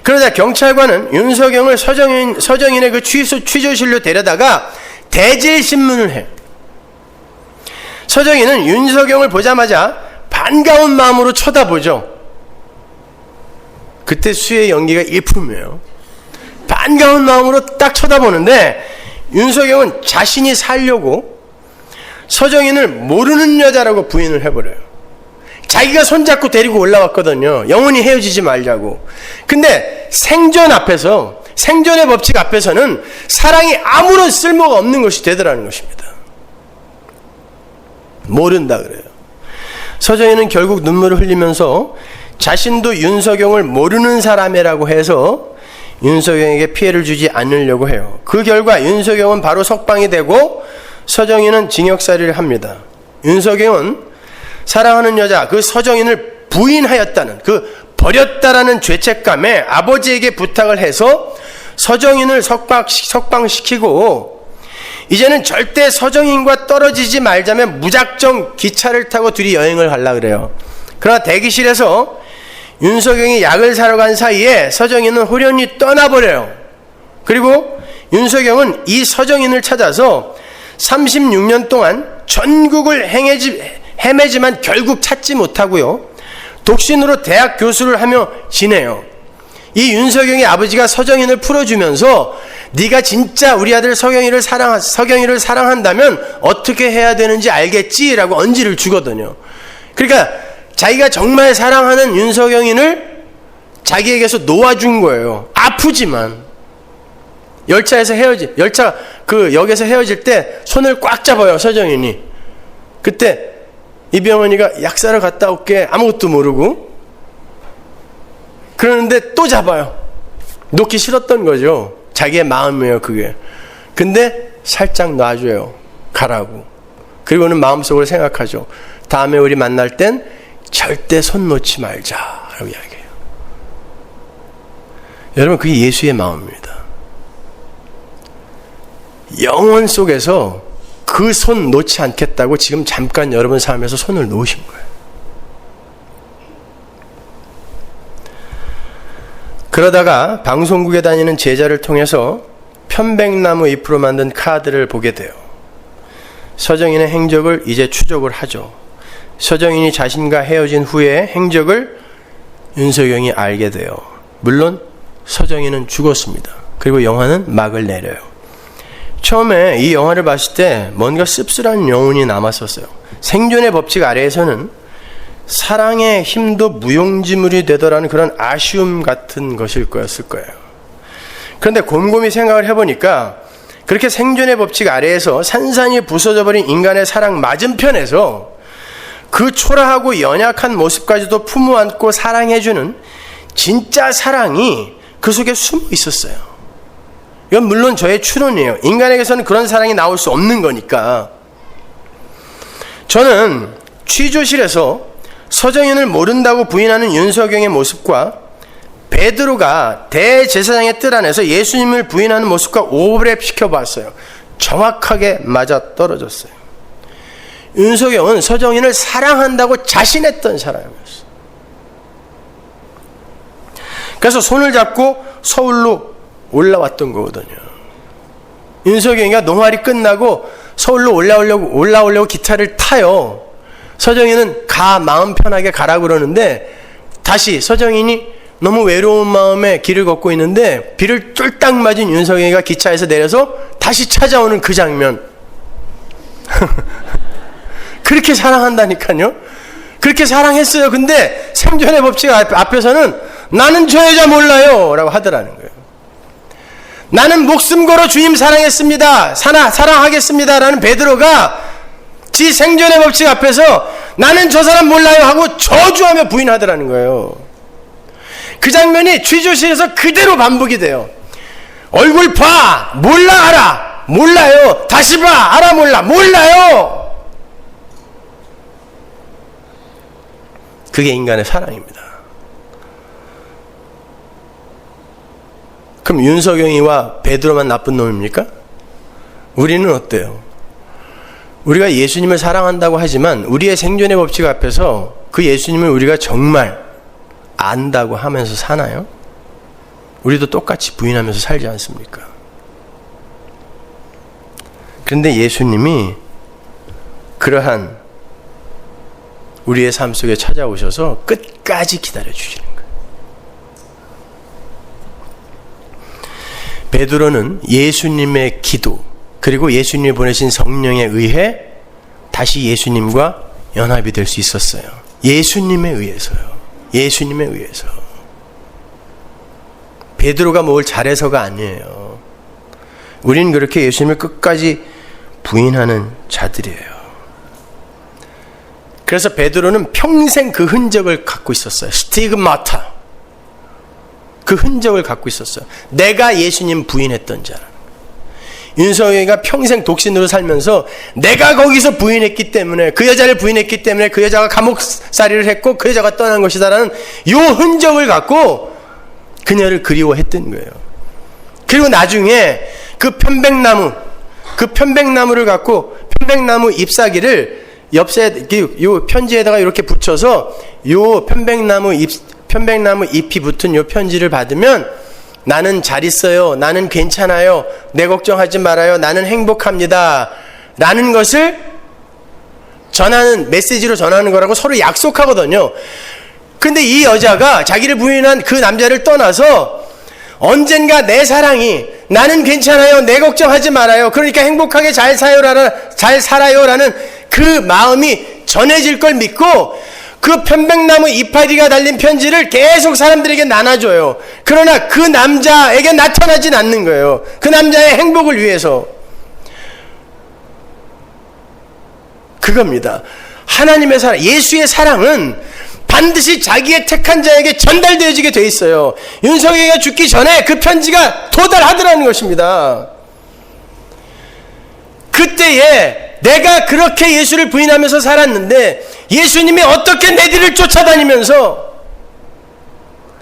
그러자 경찰관은 윤석영을 서정인의 그 취조실로 데려다가 대질신문을 해요. 서정인은 윤석영을 보자마자 반가운 마음으로 쳐다보죠. 그때 수의 연기가 일품이에요. 반가운 마음으로 딱 쳐다보는데 윤석영은 자신이 살려고 서정인을 모르는 여자라고 부인을 해버려요. 자기가 손잡고 데리고 올라왔거든요. 영원히 헤어지지 말자고. 근데 생존의 법칙 앞에서는 사랑이 아무런 쓸모가 없는 것이 되더라는 것입니다. 모른다 그래요. 서정인은 결국 눈물을 흘리면서 자신도 윤석영을 모르는 사람이라고 해서 윤석영에게 피해를 주지 않으려고 해요. 그 결과 윤석영은 바로 석방이 되고 서정인은 징역살이를 합니다. 윤석영은 사랑하는 여자 그 서정인을 부인하였다는 그 버렸다라는 죄책감에 아버지에게 부탁을 해서 서정인을 석방시키고 이제는 절대 서정인과 떨어지지 말자면 무작정 기차를 타고 둘이 여행을 가려고 그래요. 그러나 대기실에서 윤석영이 약을 사러 간 사이에 서정인은 호련히 떠나버려요. 그리고 윤석영은 이 서정인을 찾아서 36년 동안 전국을 헤매지만 결국 찾지 못하고요. 독신으로 대학 교수를 하며 지내요. 이 윤석영의 아버지가 서정인을 풀어주면서 네가 진짜 우리 아들 서경이를 사랑한다면 어떻게 해야 되는지 알겠지? 라고 언지를 주거든요. 그러니까 자기가 정말 사랑하는 윤석영인을 자기에게서 놓아준 거예요. 아프지만. 역에서 헤어질 때 손을 꽉 잡아요, 서정인이. 그때 이병헌이가 약 사러 갔다 올게 아무것도 모르고 그러는데 또 잡아요. 놓기 싫었던 거죠. 자기의 마음이에요, 그게. 근데 살짝 놔줘요. 가라고. 그리고는 마음속으로 생각하죠. 다음에 우리 만날 땐 절대 손 놓지 말자 라고 이야기해요. 여러분, 그게 예수의 마음입니다. 영혼 속에서 그 손 놓지 않겠다고 지금 잠깐 여러분 삶에서 손을 놓으신 거예요. 그러다가 방송국에 다니는 제자를 통해서 편백나무 잎으로 만든 카드를 보게 돼요. 서정인의 행적을 이제 추적을 하죠. 서정인이 자신과 헤어진 후의 행적을 윤석영이 알게 돼요. 물론 서정인은 죽었습니다. 그리고 영화는 막을 내려요. 처음에 이 영화를 봤을 때 뭔가 씁쓸한 여운이 남았었어요. 생존의 법칙 아래에서는 사랑의 힘도 무용지물이 되더라는 그런 아쉬움 같은 것일 거였을 거예요. 그런데 곰곰이 생각을 해보니까 그렇게 생존의 법칙 아래에서 산산이 부서져버린 인간의 사랑 맞은편에서 그 초라하고 연약한 모습까지도 품어 안고 사랑해주는 진짜 사랑이 그 속에 숨어 있었어요. 이건 물론 저의 추론이에요. 인간에게서는 그런 사랑이 나올 수 없는 거니까. 저는 취조실에서 서정인을 모른다고 부인하는 윤석영의 모습과 베드로가 대제사장의 뜰 안에서 예수님을 부인하는 모습과 오버랩시켜 봤어요. 정확하게 맞아떨어졌어요. 윤석영은 서정인을 사랑한다고 자신했던 사람이었어요. 그래서 손을 잡고 서울로 올라왔던 거거든요. 윤석영이가 농활이 끝나고 서울로 올라오려고 기차를 타요. 서정인은 마음 편하게 가라고 그러는데 다시 서정인이 너무 외로운 마음에 길을 걷고 있는데 비를 쫄딱 맞은 윤석영이가 기차에서 내려서 다시 찾아오는 그 장면. 그렇게 사랑한다니까요. 그렇게 사랑했어요. 근데 생존의 법칙 앞에서는 나는 저 여자 몰라요 라고 하더라는 거예요. 나는 목숨 걸어 주님 사랑했습니다. 사랑하겠습니다 라는 베드로가 지 생존의 법칙 앞에서 나는 저 사람 몰라요 하고 저주하며 부인하더라는 거예요. 그 장면이 취조실에서 그대로 반복이 돼요. 얼굴 봐! 몰라 알아! 몰라요! 다시 봐! 알아 몰라! 몰라요! 그게 인간의 사랑입니다. 그럼 윤석영이와 베드로만 나쁜 놈입니까? 우리는 어때요? 우리가 예수님을 사랑한다고 하지만 우리의 생존의 법칙 앞에서 그 예수님을 우리가 정말 안다고 하면서 사나요? 우리도 똑같이 부인하면서 살지 않습니까? 그런데 예수님이 그러한 우리의 삶 속에 찾아오셔서 끝까지 기다려주시는 거예요. 베드로는 예수님의 기도 그리고 예수님이 보내신 성령에 의해 다시 예수님과 연합이 될 수 있었어요. 예수님에 의해서요. 예수님에 의해서. 베드로가 뭘 잘해서가 아니에요. 우리는 그렇게 예수님을 끝까지 부인하는 자들이에요. 그래서 베드로는 평생 그 흔적을 갖고 있었어요. 스티그마타. 그 흔적을 갖고 있었어요. 내가 예수님 부인했던 자라. 윤석영이가 평생 독신으로 살면서 내가 거기서 부인했기 때문에 그 여자를 부인했기 때문에 그 여자가 감옥살이를 했고 그 여자가 떠난 것이다라는 요 흔적을 갖고 그녀를 그리워했던 거예요. 그리고 나중에 그 편백나무를 갖고 편백나무 잎사귀를 옆에 요 편지에다가 이렇게 붙여서 요 편백나무 잎이 붙은 요 편지를 받으면 나는 잘 있어요. 나는 괜찮아요. 내 걱정하지 말아요. 나는 행복합니다. 라는 것을 메시지로 전하는 거라고 서로 약속하거든요. 근데 이 여자가 자기를 부인한 그 남자를 떠나서 언젠가 내 사랑이 나는 괜찮아요. 내 걱정하지 말아요. 그러니까 행복하게 잘 살아요. 라는 그 마음이 전해질 걸 믿고 그 편백나무 이파리가 달린 편지를 계속 사람들에게 나눠줘요. 그러나 그 남자에게 나타나진 않는 거예요. 그 남자의 행복을 위해서. 그겁니다. 하나님의 사랑, 예수의 사랑은 반드시 자기의 택한 자에게 전달되어지게 돼 있어요. 윤석이가 죽기 전에 그 편지가 도달하더라는 것입니다. 그때에 내가 그렇게 예수를 부인하면서 살았는데 예수님이 어떻게 내 뒤를 쫓아다니면서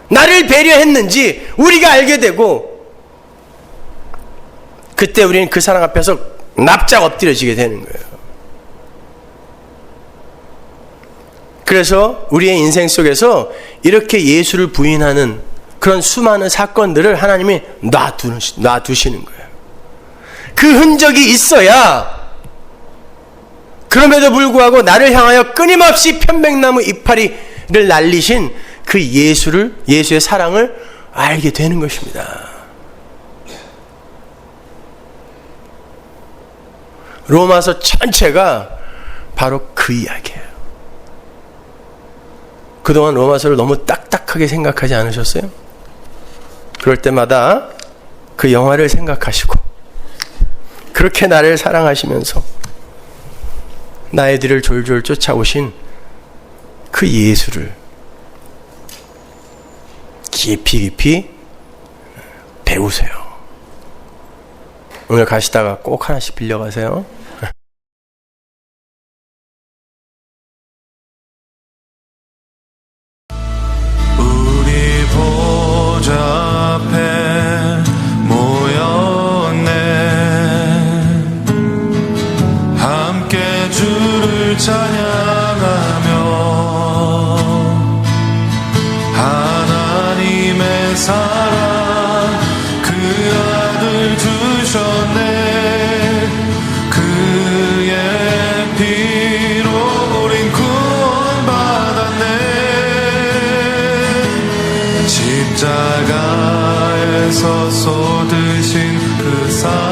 나를 배려했는지 우리가 알게 되고 그때 우리는 그 사랑 앞에서 납작 엎드려지게 되는 거예요. 그래서 우리의 인생 속에서 이렇게 예수를 부인하는 그런 수많은 사건들을 하나님이 놔두시는 거예요. 그 흔적이 있어야 그럼에도 불구하고 나를 향하여 끊임없이 편백나무 이파리를 날리신 그 예수의 사랑을 알게 되는 것입니다. 로마서 전체가 바로 그 이야기예요. 그동안 로마서를 너무 딱딱하게 생각하지 않으셨어요? 그럴 때마다 그 영화를 생각하시고 그렇게 나를 사랑하시면서 나의 뒤를 졸졸 쫓아오신 그 예수를 깊이 배우세요. 오늘 가시다가 꼭 하나씩 빌려가세요. 우리 보좌 앞에 모였네. 함께 주를 찬양하며 하나님의 사랑 그 아들 주셨네. 그의 피로 우린 구원받았네. 십자가에서 쏟으신 그 사랑